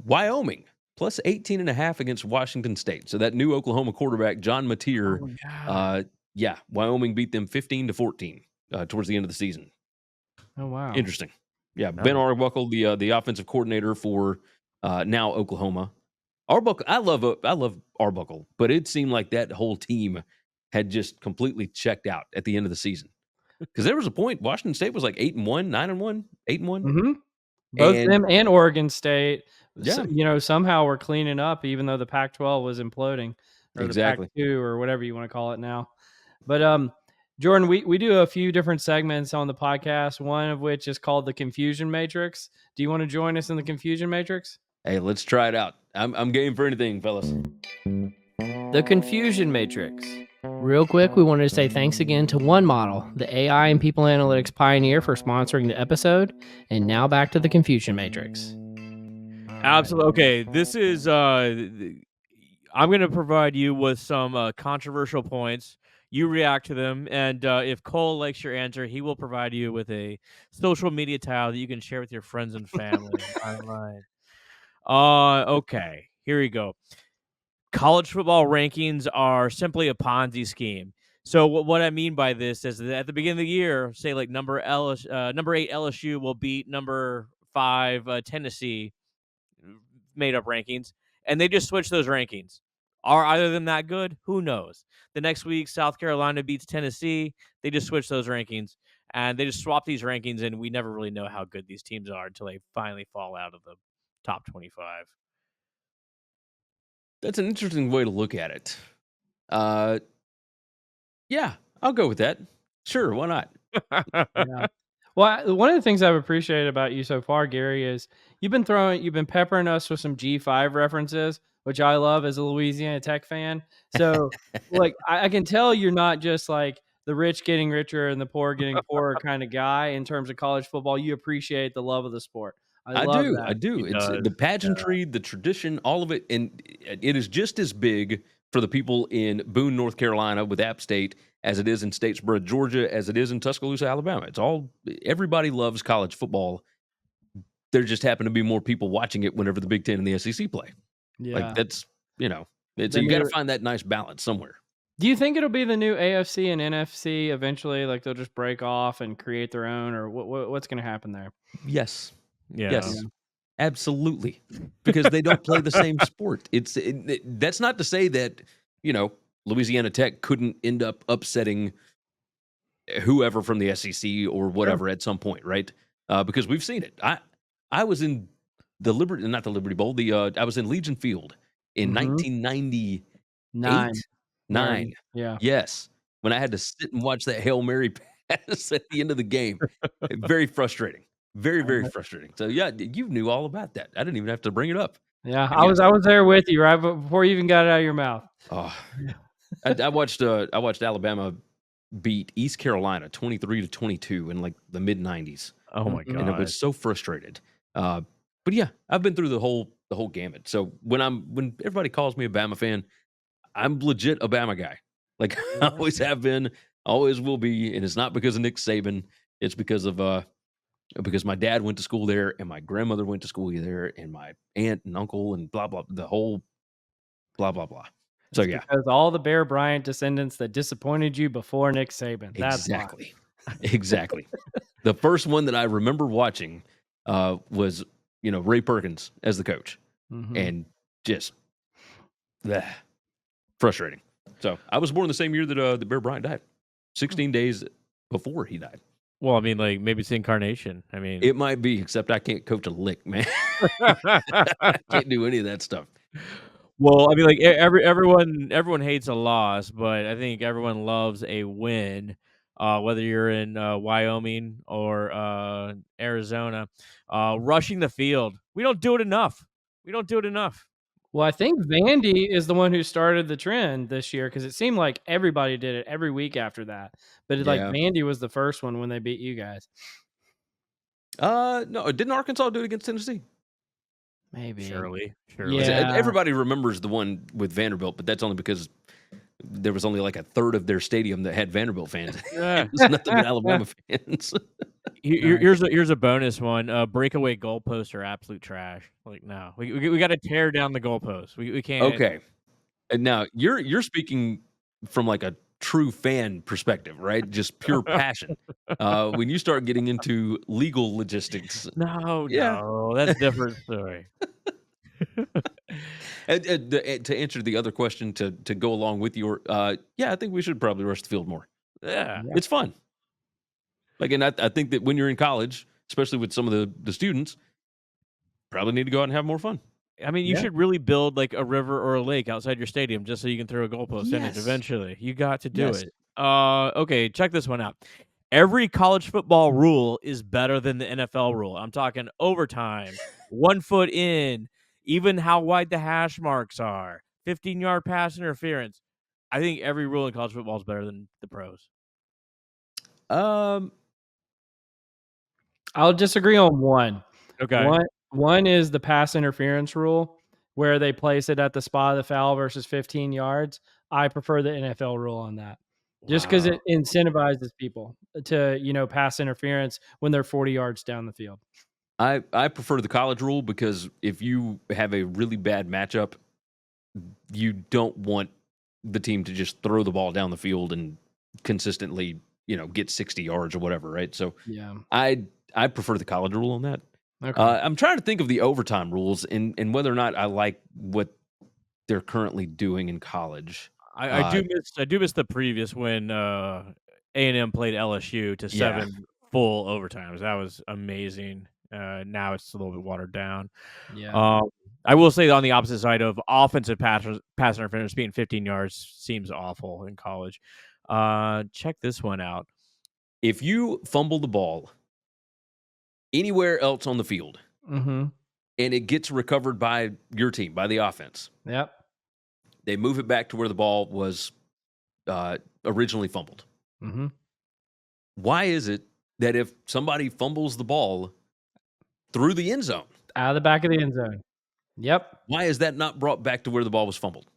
Wyoming plus 18.5 against Washington State. So that new Oklahoma quarterback, John Mateer, Oh, God. Wyoming beat them 15-14 towards the end of the season. Oh, wow. Interesting. Yeah, Ben Arbuckle, the offensive coordinator for now Oklahoma. Arbuckle, I love Arbuckle, but it seemed like that whole team had just completely checked out at the end of the season. Because there was a point Washington State was like 8-1, 9-1, 8-1. Both them and Oregon State, Yeah. somehow we're cleaning up, even though the Pac-12 was imploding, or Exactly. the Pac-2, or whatever you want to call it now. But Jordan, we do a few different segments on the podcast, one of which is called the Confusion Matrix. Do you want to join us in the Confusion Matrix? Hey, let's try it out. I'm game for anything, fellas. The Confusion Matrix. Real quick, we wanted to say thanks again to One Model, the AI and people analytics pioneer, for sponsoring the episode. And now back to the Confusion Matrix. Absolutely. Okay, this is I'm going to provide you with some controversial points. You react to them, and if Cole likes your answer, he will provide you with a social media tile that you can share with your friends and family online. Okay, here we go. College football rankings are simply a Ponzi scheme. So what I mean by this is that at the beginning of the year, say like number 8 LSU will beat number 5 Tennessee, made up rankings, and they just switch those rankings. Are either of them that good? Who knows? The next week, South Carolina beats Tennessee. They just switch those rankings, and they just swap these rankings, and we never really know how good these teams are until they finally fall out of the top 25. That's an interesting way to look at it. Yeah, I'll go with that. Sure, why not? Yeah. Well, one of the things I've appreciated about you so far, Gary, is you've been peppering us with some G5 references, which I love as a Louisiana Tech fan. So, like, I can tell you're not just like the rich getting richer and the poor getting poorer kind of guy in terms of college football. You appreciate the love of the sport. I love that. I do. It's the pageantry, the tradition, all of it, and it is just as big for the people in Boone, North Carolina, with App State, as it is in Statesboro, Georgia, as it is in Tuscaloosa, Alabama. It's all everybody loves college football. There just happen to be more people watching it whenever the Big Ten and the SEC play. Yeah. Like that's so you got to find that nice balance somewhere. Do you think it'll be the new AFC and NFC eventually? Like they'll just break off and create their own, or what's going to happen there? Yes. Yeah. Yes. Absolutely, because they don't play the same sport. That's not to say that, Louisiana Tech couldn't end up upsetting whoever from the SEC or Sure. whatever at some point, right? Because we've seen it. I was in the Liberty, not the Liberty Bowl. I was in Legion Field in Mhm. 1998, 9. Yeah. Yes, when I had to sit and watch that Hail Mary pass at the end of the game. Very frustrating. Very, very frustrating. So yeah, you knew all about that. I didn't even have to bring it up. Yeah, And yes, I was there with you right before you even got it out of your mouth. oh, I watched Alabama beat East Carolina 23-22 in like the mid 90s, Oh my Mhm. and I god. was so frustrated. But yeah, I've been through the whole gamut. So when everybody calls me a Bama fan, I'm legit a Bama guy. Like I always have been, always will be, and it's not because of Nick Saban. It's because my dad went to school there, and my grandmother went to school there, and my aunt and uncle, and blah blah, the whole blah blah blah. So It's yeah, because all the Bear Bryant descendants that disappointed you before Nick Saban. That's why. exactly, exactly. The first one that I remember watching was Ray Perkins as the coach, Mhm. and just bleh, frustrating. So I was born the same year that the Bear Bryant died, 16 days before he died. Well, I mean, like, maybe it's incarnation. I mean, It might be, except I can't coach a lick, man. I can't do any of that stuff. well, I mean, like, everyone hates a loss, but I think everyone loves a win. Whether you're in Wyoming or Arizona, rushing the field, we don't do it enough. We don't do it enough. Well, I think Vandy is the one who started the trend this year because it seemed like everybody did it every week after that. But like Yeah. Vandy was the first one when they beat you guys. No, didn't Arkansas do it against Tennessee? Maybe. Surely. Yeah. Everybody remembers the one with Vanderbilt, but that's only because there was only like a third of their stadium that had Vanderbilt fans. Yeah. It was nothing but Alabama fans. Here's a bonus one. Breakaway goalposts are absolute trash. Like, no, we got to tear down the goalposts. We can't. Okay, and now you're speaking from like a true fan perspective, right? Just pure passion. When you start getting into legal logistics, No, yeah. no, that's a different story. To answer the other question, to go along with your, yeah, I think we should probably rush the field more. Yeah. Yeah. It's fun. Like, and I think that when you're in college, especially with some of the students, probably need to go out and have more fun. I mean, you Yeah. should really build like a river or a lake outside your stadium just so you can throw a goalpost in it Yes. eventually. You got to do Yes. it. Okay, check this one out. Every college football rule is better than the NFL rule. I'm talking overtime, 1 foot in, even how wide the hash marks are, 15-yard pass interference. I think every rule in college football is better than the pros. Um, I'll disagree on one. Okay. One is the pass interference rule where they place it at the spot of the foul versus 15 yards. I prefer the NFL rule on that. Just because Wow. it incentivizes people to, pass interference when they're 40 yards down the field. I prefer the college rule because if you have a really bad matchup, you don't want the team to just throw the ball down the field and consistently, get 60 yards or whatever, right? So Yeah. I prefer the college rule on that. Okay. I'm trying to think of the overtime rules and whether or not I like what they're currently doing in college. I do miss the previous when A&M played LSU to Yeah. 7 full overtimes. That was amazing. Now it's a little bit watered down. Yeah. I will say on the opposite side of offensive pass interference being 15 yards seems awful in college. Check this one out. If you fumble the ball anywhere else on the field Mm-hmm. and it gets recovered by your team, by the offense, Yep. they move it back to where the ball was originally fumbled. Mm-hmm. Why is it that if somebody fumbles the ball through the end zone, Out of the back of the end zone. Yep. why is that not brought back to where the ball was fumbled?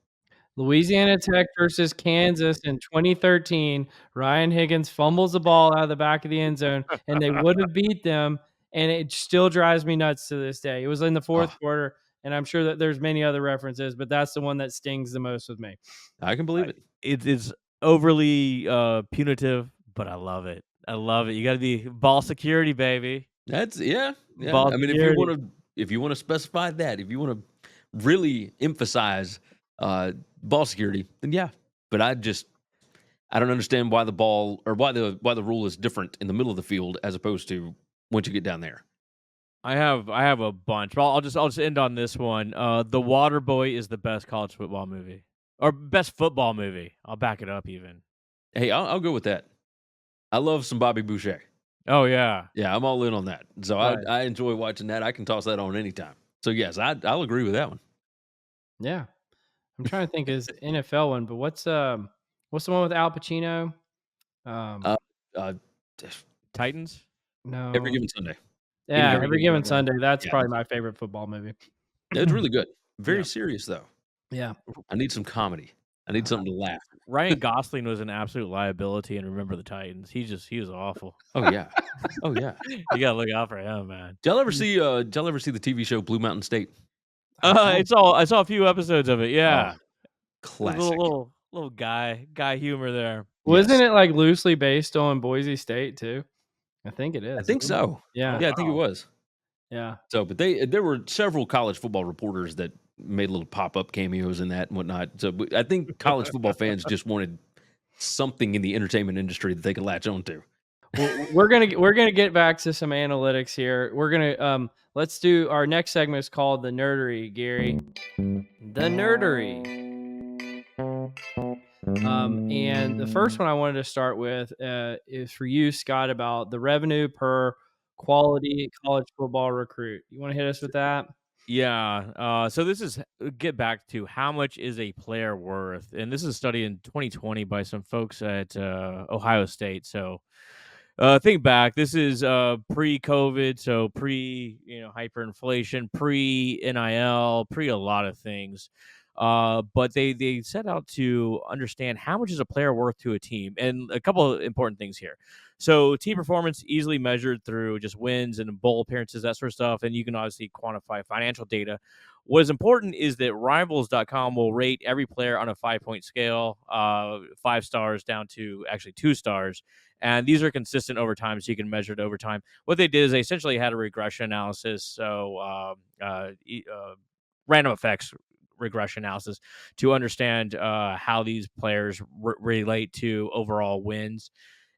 Louisiana Tech versus Kansas in 2013. Ryan Higgins fumbles the ball out of the back of the end zone, and they would have beat them. And it still drives me nuts to this day. It was in the fourth quarter, and I'm sure that there's many other references, but that's the one that stings the most with me. I can believe it. It's overly punitive, but I love it. I love it. You got to be ball security, baby. That's yeah. Ball I mean, if you security. want to if you want to specify that, if you want to really emphasize ball security, then yeah. But I don't understand why the ball or why the rule is different in the middle of the field as opposed to once you get down there. I have a bunch, but I'll just end on this one. The Waterboy is the best college football movie, or best football movie. I'll back it up even. Hey, I'll go with that. I love some Bobby Boucher. Oh yeah, Yeah, I'm all in on that. So Right. I enjoy watching that. I can toss that on anytime. So yes, I'll agree with that one. Yeah. I'm trying to think is NFL one, but what's the one with Al Pacino? Uh, uh, Titans. every No. given Sunday. Yeah, Every Every Given Given Sunday. Sunday. That's Yeah, probably my favorite football movie. it's really good. Very Yeah. serious though. Yeah. I need some comedy. I need something to laugh. Ryan Gosling was an absolute liability in Remember the Titans. He was awful. Oh yeah. Oh yeah. You gotta look out for him, man. Did y'all ever see the TV show Blue Mountain State? I saw a few episodes of it. Yeah, Oh, There's a classic. little guy humor there. Wasn't Yes. it like loosely based on Boise State too? I think it is. I think so. Yeah. Yeah, I think it was. Yeah. So, but there were several college football reporters that made little pop-up cameos in that and whatnot. So but I think college football fans just wanted something in the entertainment industry that they could latch on to. Well, we're gonna get back to some analytics here. We're gonna let's do our next segment is called the nerdery, Gary. The nerdery. And the first one I wanted to start with is for you, Scott, about the revenue per quality college football recruit. You want to hit us with that? Yeah. So this is get back to how much is a player worth, and this is a study in 2020 by some folks at Ohio State. So think back. This is pre-COVID, so pre hyperinflation, pre-NIL, pre a lot of things. But they set out to understand how much is a player worth to a team, and a couple of important things here. So team performance easily measured through just wins and bowl appearances, that sort of stuff, and you can obviously quantify financial data. What is important is that Rivals.com will rate every player on a 5-point scale, 5 stars down to actually 2 stars. And these are consistent over time, so you can measure it over time. What they did is they essentially had a regression analysis, so random effects regression analysis to understand how these players relate to overall wins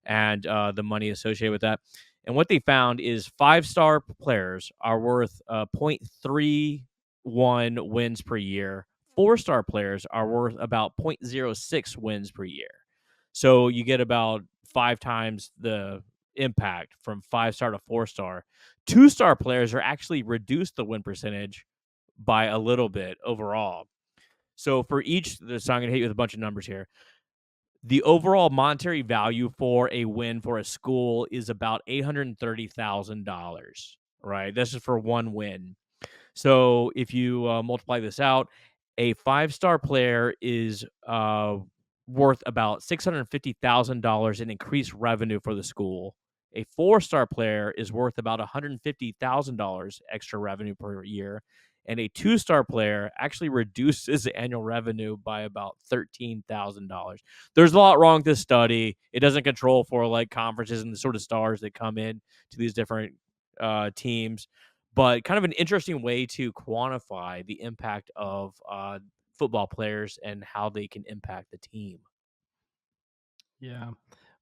and the money associated with that. And what they found is 5-star players are worth 0.31 wins per year. 4-star players are worth about 0.06 wins per year. So you get about 5 times the impact from 5-star to 4-star. 2-star players are actually reduced the win percentage by a little bit overall. So for each, so I'm going to hit you with a bunch of numbers here. The overall monetary value for a win for a school is about $830,000, right? This is for one win. So if you multiply this out, a 5-star player is worth about $650,000 in increased revenue for the school. A 4-star player is worth about $150,000 extra revenue per year. And a 2-star player actually reduces annual revenue by about $13,000. There's a lot wrong with this study. It doesn't control for like conferences and the sort of stars that come in to these different teams, but kind of an interesting way to quantify the impact of football players and how they can impact the team. Yeah.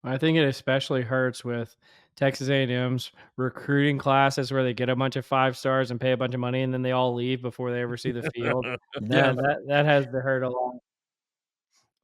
I think it especially hurts with Texas A&M's recruiting classes where they get a bunch of 5 stars and pay a bunch of money and then they all leave before they ever see the field. Yeah. That has to hurt a lot.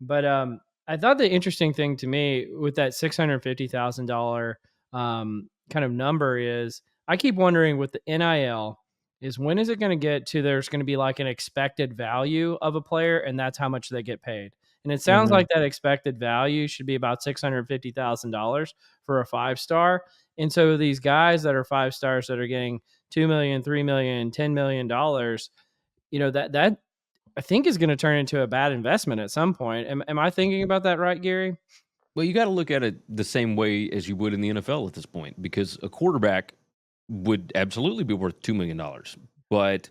But I thought the interesting thing to me with that $650,000 kind of number is I keep wondering with the NIL is when is it going to get to there's going to be like an expected value of a player and that's how much they get paid. And it sounds like that expected value should be about $650,000 for a 5-star. And so these guys that are 5 stars that are getting $2 million, $3 million, $10 million, that I think is going to turn into a bad investment at some point. Am I thinking about that right, Gary? Well, you got to look at it the same way as you would in the NFL at this point, because a quarterback would absolutely be worth $2 million. But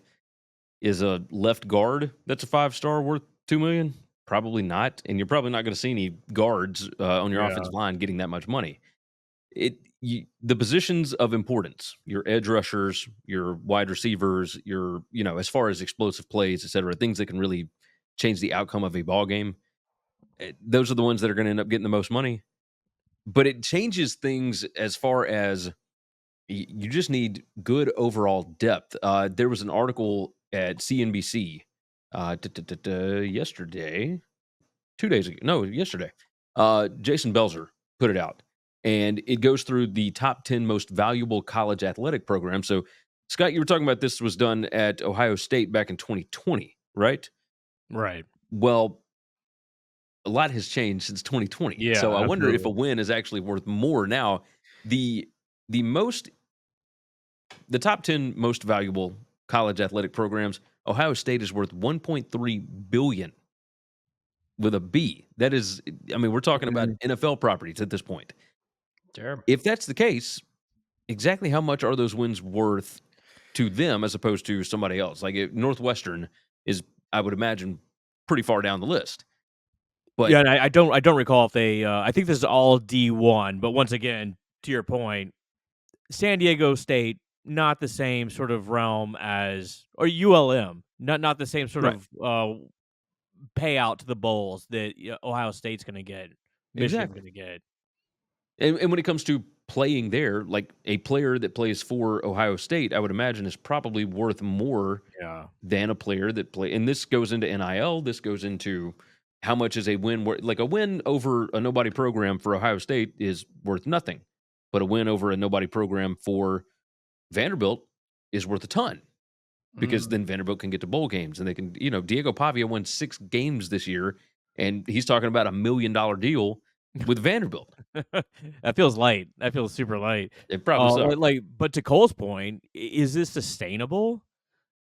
is a left guard that's a 5-star worth $2 million? Probably not. And you're probably not going to see any guards on your offensive line getting that much money. the positions of importance, your edge rushers, your wide receivers, your, as far as explosive plays, et cetera, things that can really change the outcome of a ball game. Those are the ones that are going to end up getting the most money. But it changes things as far as you just need good overall depth. There was an article at CNBC yesterday, 2 days ago. No, yesterday. Jason Belzer put it out, and it goes through the top 10 most valuable college athletic programs. So, Scott, you were talking about this was done at Ohio State back in 2020, right? Right. Well, a lot has changed since 2020. Yeah, So I wonder if a absolutely. win is actually worth more now. The top 10 most valuable college athletic programs, Ohio State is worth 1.3 billion with a B. That is, I mean, we're talking about NFL properties at this point. Sure. If that's the case, exactly how much are those wins worth to them as opposed to somebody else? Like Northwestern is, I would imagine, pretty far down the list. But yeah, and I don't recall if they. I think this is all D1, but once again, to your point, San Diego State not the same sort of realm as or ULM, not the same sort right, of payout to the bowls that Ohio State's going to get, Michigan's exactly. going to get. And when it comes to playing there, like a player that plays for Ohio State, I would imagine is probably worth more Yeah. than a player that play. And this goes into NIL. This goes into how much is a win worth. Like a win over a nobody program for Ohio State is worth nothing, but a win over a nobody program for Vanderbilt is worth a ton because then Vanderbilt can get to bowl games and they can. Diego Pavia won 6 games this year, and he's talking about $1 million deal with Vanderbilt. That feels light. That feels super light. It probably so. But to Cole's point, is this sustainable?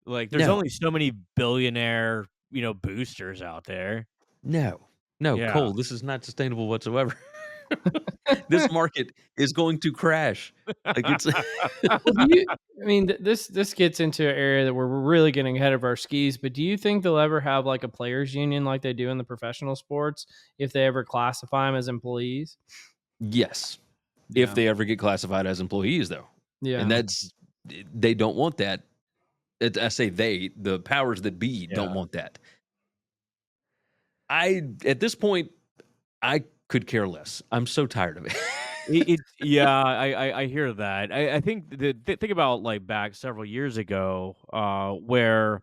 Like, there's No, only so many billionaire, boosters out there. no, Yeah. Cole, this is not sustainable whatsoever. This market is going to crash. Like it's Well, I mean, this gets into an area that we're really getting ahead of our skis. But do you think they'll ever have like a players' union like they do in the professional sports if they ever classify them as employees? yes, if Yeah, they ever get classified as employees, though, and yeah, they don't want that. I say the powers that be don't Yeah. want that. At this point, I could care less. I'm so tired of it. Yeah, I hear that. I think think about like back several years ago, where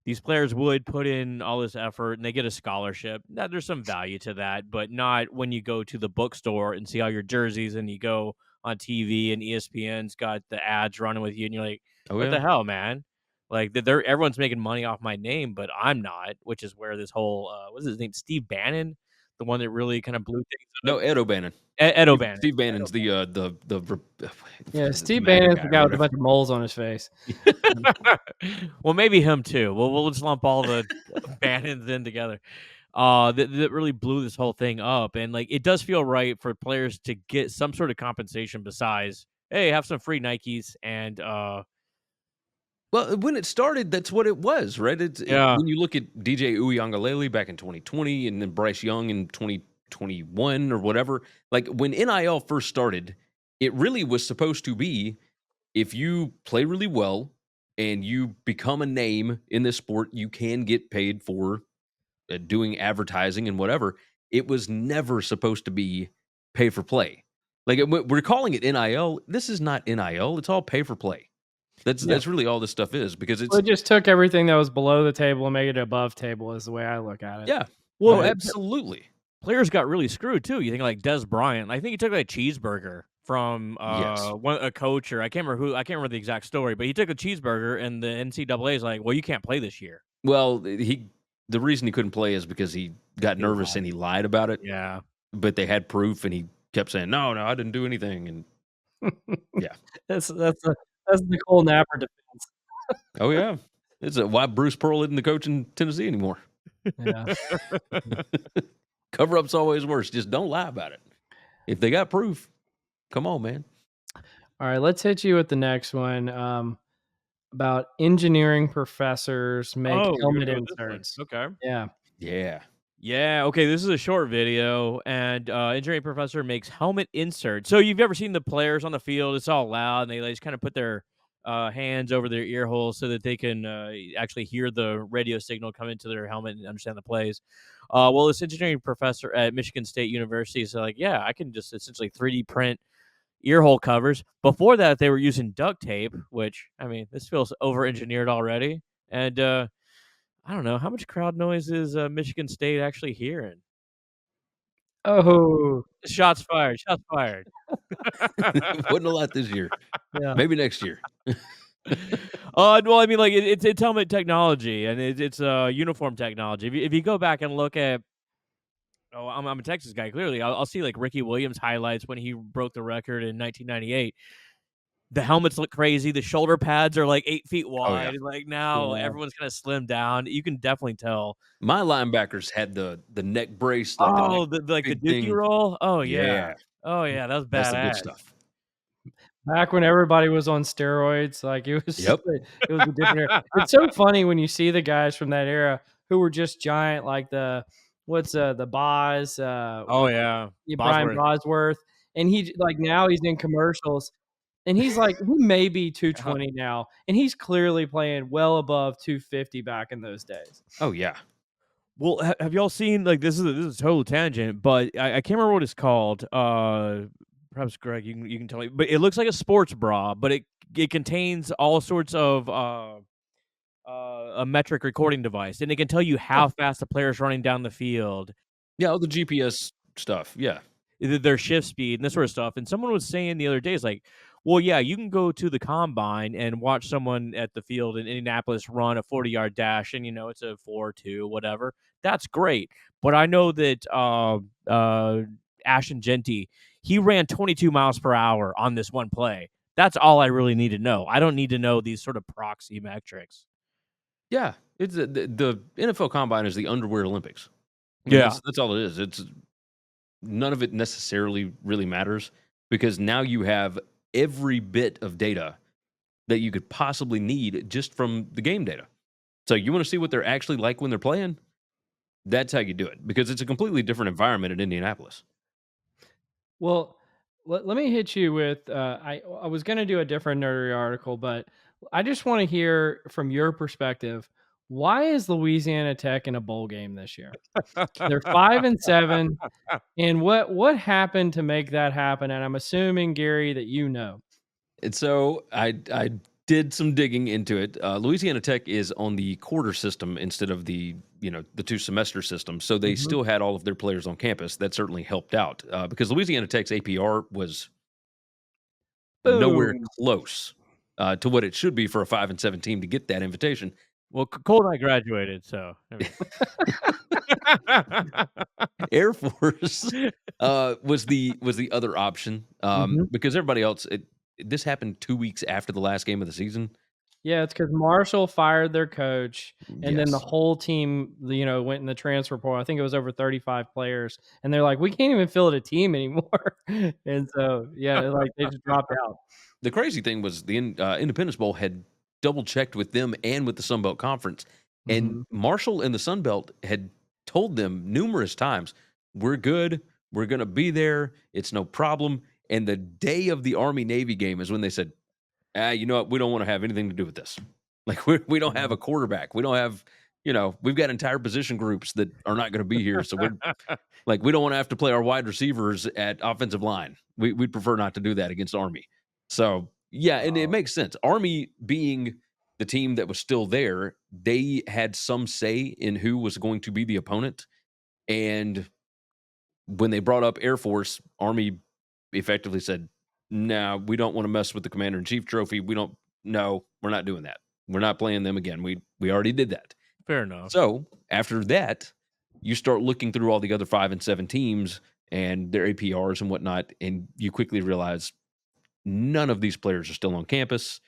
these players would put in all this effort and they get a scholarship. Now, there's some value to that, but not when you go to the bookstore and see all your jerseys and you go on TV and ESPN's got the ads running with you and you're like, Oh what the yeah, hell, man? Like everyone's making money off my name, but I'm not, which is where this whole what's his name? Steve Bannon, the one that really kind of blew things up. no, Ed O'Bannon. Ed O'Bannon. Steve Ed Bannon's O'Bannon. what yeah. is it, the Steve MAGA Bannon's guy the or guy with a whatever. bunch of moles on his face. Well, maybe him too. We'll just lump all the Bannons in together. That really blew this whole thing up, and like it does feel right for players to get some sort of compensation besides, hey, have some free Nikes and Well, when it started, that's what it was, right? yeah, When you look at DJ Uiagalelei back in 2020 and then Bryce Young in 2021 or whatever, like when NIL first started, it really was supposed to be if you play really well and you become a name in this sport, you can get paid for doing advertising and whatever. It was never supposed to be pay for play. Like we're calling it NIL. This is not NIL. It's all pay for play. Yeah. That's really all this stuff is because Well, it's it just took everything that was below the table and made it above table. Is the way I look at it. yeah. well, Oh, Right. absolutely. players got really screwed too. You think like Des Bryant? I think he took like a cheeseburger from Yes. a coach or I can't remember the exact story, but he took a cheeseburger and the NCAA is like, well, you can't play this year. Well, the reason he couldn't play is because he got He nervous and lied. he lied about it. Yeah. But they had proof, and he kept saying, "No, no, I didn't do anything." And yeah, That's the Cole Napper defense. oh yeah, it's why Bruce Pearl isn't the coach in Tennessee anymore. Yeah. Cover up's always worse. Just don't lie about it. If they got proof, come on, man. All right, let's hit you with the next one. About engineering professors make Oh, you're helmet gonna go with this one. inserts. Okay. Yeah. Yeah, Yeah, okay, this is a short video, and engineering professor makes helmet insert. So you've ever seen the players on the field? It's all loud, and they just kind of put their hands over their ear holes so that they can actually hear the radio signal come into their helmet and understand the plays. Well, this engineering professor at Michigan State University is like, yeah, I can just essentially 3D print ear hole covers. Before that, they were using duct tape, which I mean, this feels over engineered already, and I don't know. How much crowd noise is, Michigan State actually hearing? Oh, Shots fired, shots fired. Wasn't a lot this year. yeah. Maybe next year. Well, I mean, like, it's helmet technology, and it's uniform technology. If you go back and look at I'm a Texas guy, clearly. I'll see, like, Ricky Williams highlights when he broke the record in 1998. The helmets look crazy, the shoulder pads are, like, 8 feet Oh, yeah. wide, like, now Yeah. everyone's kinda slimmed down. You can definitely tell. My linebackers had the neck brace, like the neck Oh, the big dookie thing. roll? Oh, yeah. Yeah, Oh, yeah, that was that's the good badass. stuff. Back when everybody was on steroids, like Yep. it was a different era. It's so funny when you see the guys from that era who were just giant, like the Boz, Oh, yeah. Brian Bosworth. Bosworth, and like now he's in commercials, and he's like he may be Uh-huh. 220 now, and he's clearly playing well above 250 back in those days. Oh, yeah. Well, have y'all seen, like, this is a total tangent, but I can't remember what it's called. Perhaps Greg, you can tell me. But it looks like a sports bra, but it contains all sorts of a metric recording device, and it can tell you Oh, how fast the player's running down the field, Yeah, all the GPS stuff. Yeah. their shift speed and this sort of stuff. And someone was saying the other day, it's like, well, yeah, you can go to the combine and watch someone at the field in Indianapolis run a 40-yard dash, and it's a 4.2, whatever. That's great. But I know that Ashton Genty, he ran 22 miles per hour on this one play. That's all I really need to know. I don't need to know these sort of proxy metrics. Yeah. It's the NFL Combine is the underwear Olympics. I mean, Yeah. that's all it is. It's none of it necessarily really matters because now you have every bit of data that you could possibly need just from the game data. So you want to see what they're actually like when they're playing? That's how you do it because it's a completely different environment in Indianapolis. well, let me hit you with I was going to do a different nerdy article, but I just want to hear from your perspective. Why is Louisiana Tech in a bowl game this year? They're 5-7, and what happened to make that happen? And I'm assuming, Gary, that you know. And so I did some digging into it. Louisiana Tech is on the quarter system instead of the the 2 semester system, so they Mhm. still had all of their players on campus. That certainly helped out because Louisiana Tech's APR was nowhere Boom. close to what it should be for a 5-7 team to get that invitation. Well, Cole and I graduated, so I mean. Air Force was the other option Mhm. because everybody else. This happened 2 weeks after the last game of the season. Yeah, it's because Marshall fired their coach, and then the Yes. whole team, went in the transfer portal. I think it was over 35 players, and they're like, "We can't even fill it a team anymore." And so, yeah, like they just dropped out. The crazy thing was the Independence Bowl had double checked with them and with the Sun Belt Conference, and Mhm. Marshall and the Sun Belt had told them numerous times, "We're good. We're going to be there. It's no problem." And the day of the Army Navy game is when they said, you know what? We don't want to have anything to do with this. Like we don't have Yeah. a quarterback. We don't have, we've got entire position groups that are not going to be here. So we're like, we don't want to have to play our wide receivers at offensive line. We'd prefer not to do that against Army. So yeah, and it Oh, makes sense. Army being the team that was still there, they had some say in who was going to be the opponent. And when they brought up Air Force, Army effectively said, "No, we don't want to mess with the Commander in Chief trophy. We don't. No, we're not doing that. We're not playing them again. We already did that." fair enough. So after that, you start looking through all the other 5-7 teams and their APRs and whatnot, and you quickly realize none of these players are still on campus.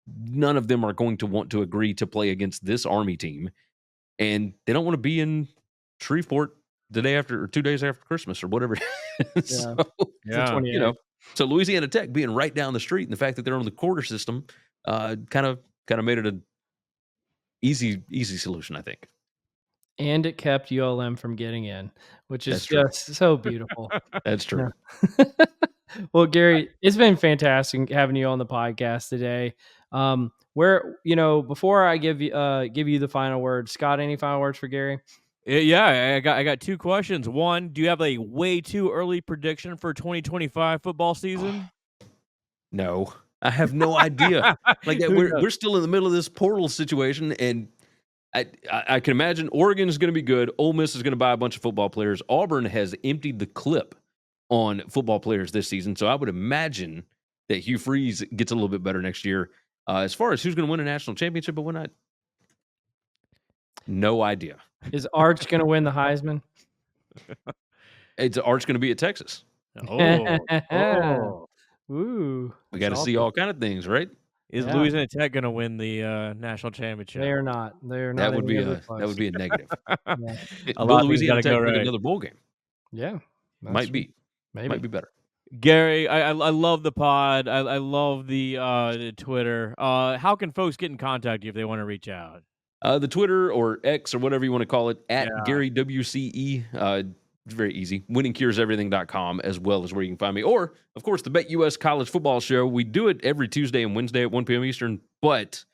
None of them are going to want to agree to play against this Army team, and they don't want to be in Shreveport the day after or 2 days after Christmas or whatever. Yeah, So it's the Yeah. 28th. so Louisiana Tech being right down the street and the fact that they're on the quarter system, kind of made it an easy solution, I think. And it kept ULM from getting in, which is That's true. just so beautiful. That's true. Yeah. Well, Gary, it's been fantastic having you on the podcast today. Before I give you the final word, Scott, any final words for Gary? Yeah, I got 2 questions. One, do you have a way too early prediction for 2025 football season? No, I have no idea. Like Who knows? we're still in the middle of this portal situation, and I can imagine Oregon is going to be good. Ole Miss is going to buy a bunch of football players. Auburn has emptied the clip on football players this season, so I would imagine that Hugh Freeze gets a little bit better next year. As far as who's going to win a national championship, but when I, no idea. Is Arch going to win the Heisman? It's Arch going to be at Texas. Oh. Ooh, We got to see all kind of things, right? Is Yeah. Louisiana Tech going to win the national championship? They are not. They are not. That would be anywhere a close. negative. A Will lot of things Louisiana gotta Tech go win right. another bowl game? Yeah, that's Might true. be. Maybe. Might be better. Gary, I love the pod. I love the Twitter. How can folks get in contact with you if they want to reach out? The Twitter or X or whatever you want to call it, at Yeah. Gary WCE. It's very easy. WinningCuresEverything.com as well as where you can find me. Or, of course, the Bet US College Football Show. We do it every Tuesday and Wednesday at 1 p.m. Eastern. But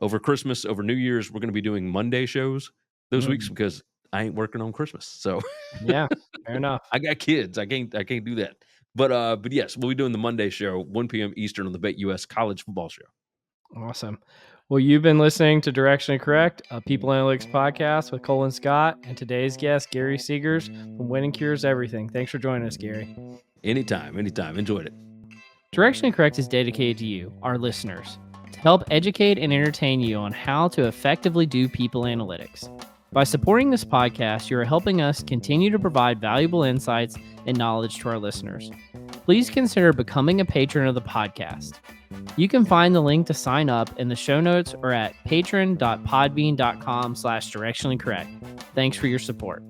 over Christmas, over New Year's, we're going to be doing Monday shows those weeks because I ain't working on Christmas. So Yeah, fair enough. I got kids. I can't do that. But yes, we'll be doing the Monday show, 1 p.m. Eastern on the Bet US College Football Show. Awesome. Well, you've been listening to Directionally Correct, a People Analytics podcast with Cole and Scott, and today's guest, Gary Segars from Winning Cures Everything. Thanks for joining us, Gary. Anytime. Enjoyed it. Directionally Correct is dedicated to you, our listeners, to help educate and entertain you on how to effectively do people analytics. By supporting this podcast, you are helping us continue to provide valuable insights and knowledge to our listeners. Please consider becoming a patron of the podcast. You can find the link to sign up in the show notes or at patron.podbean.com/directionallycorrect. Thanks for your support.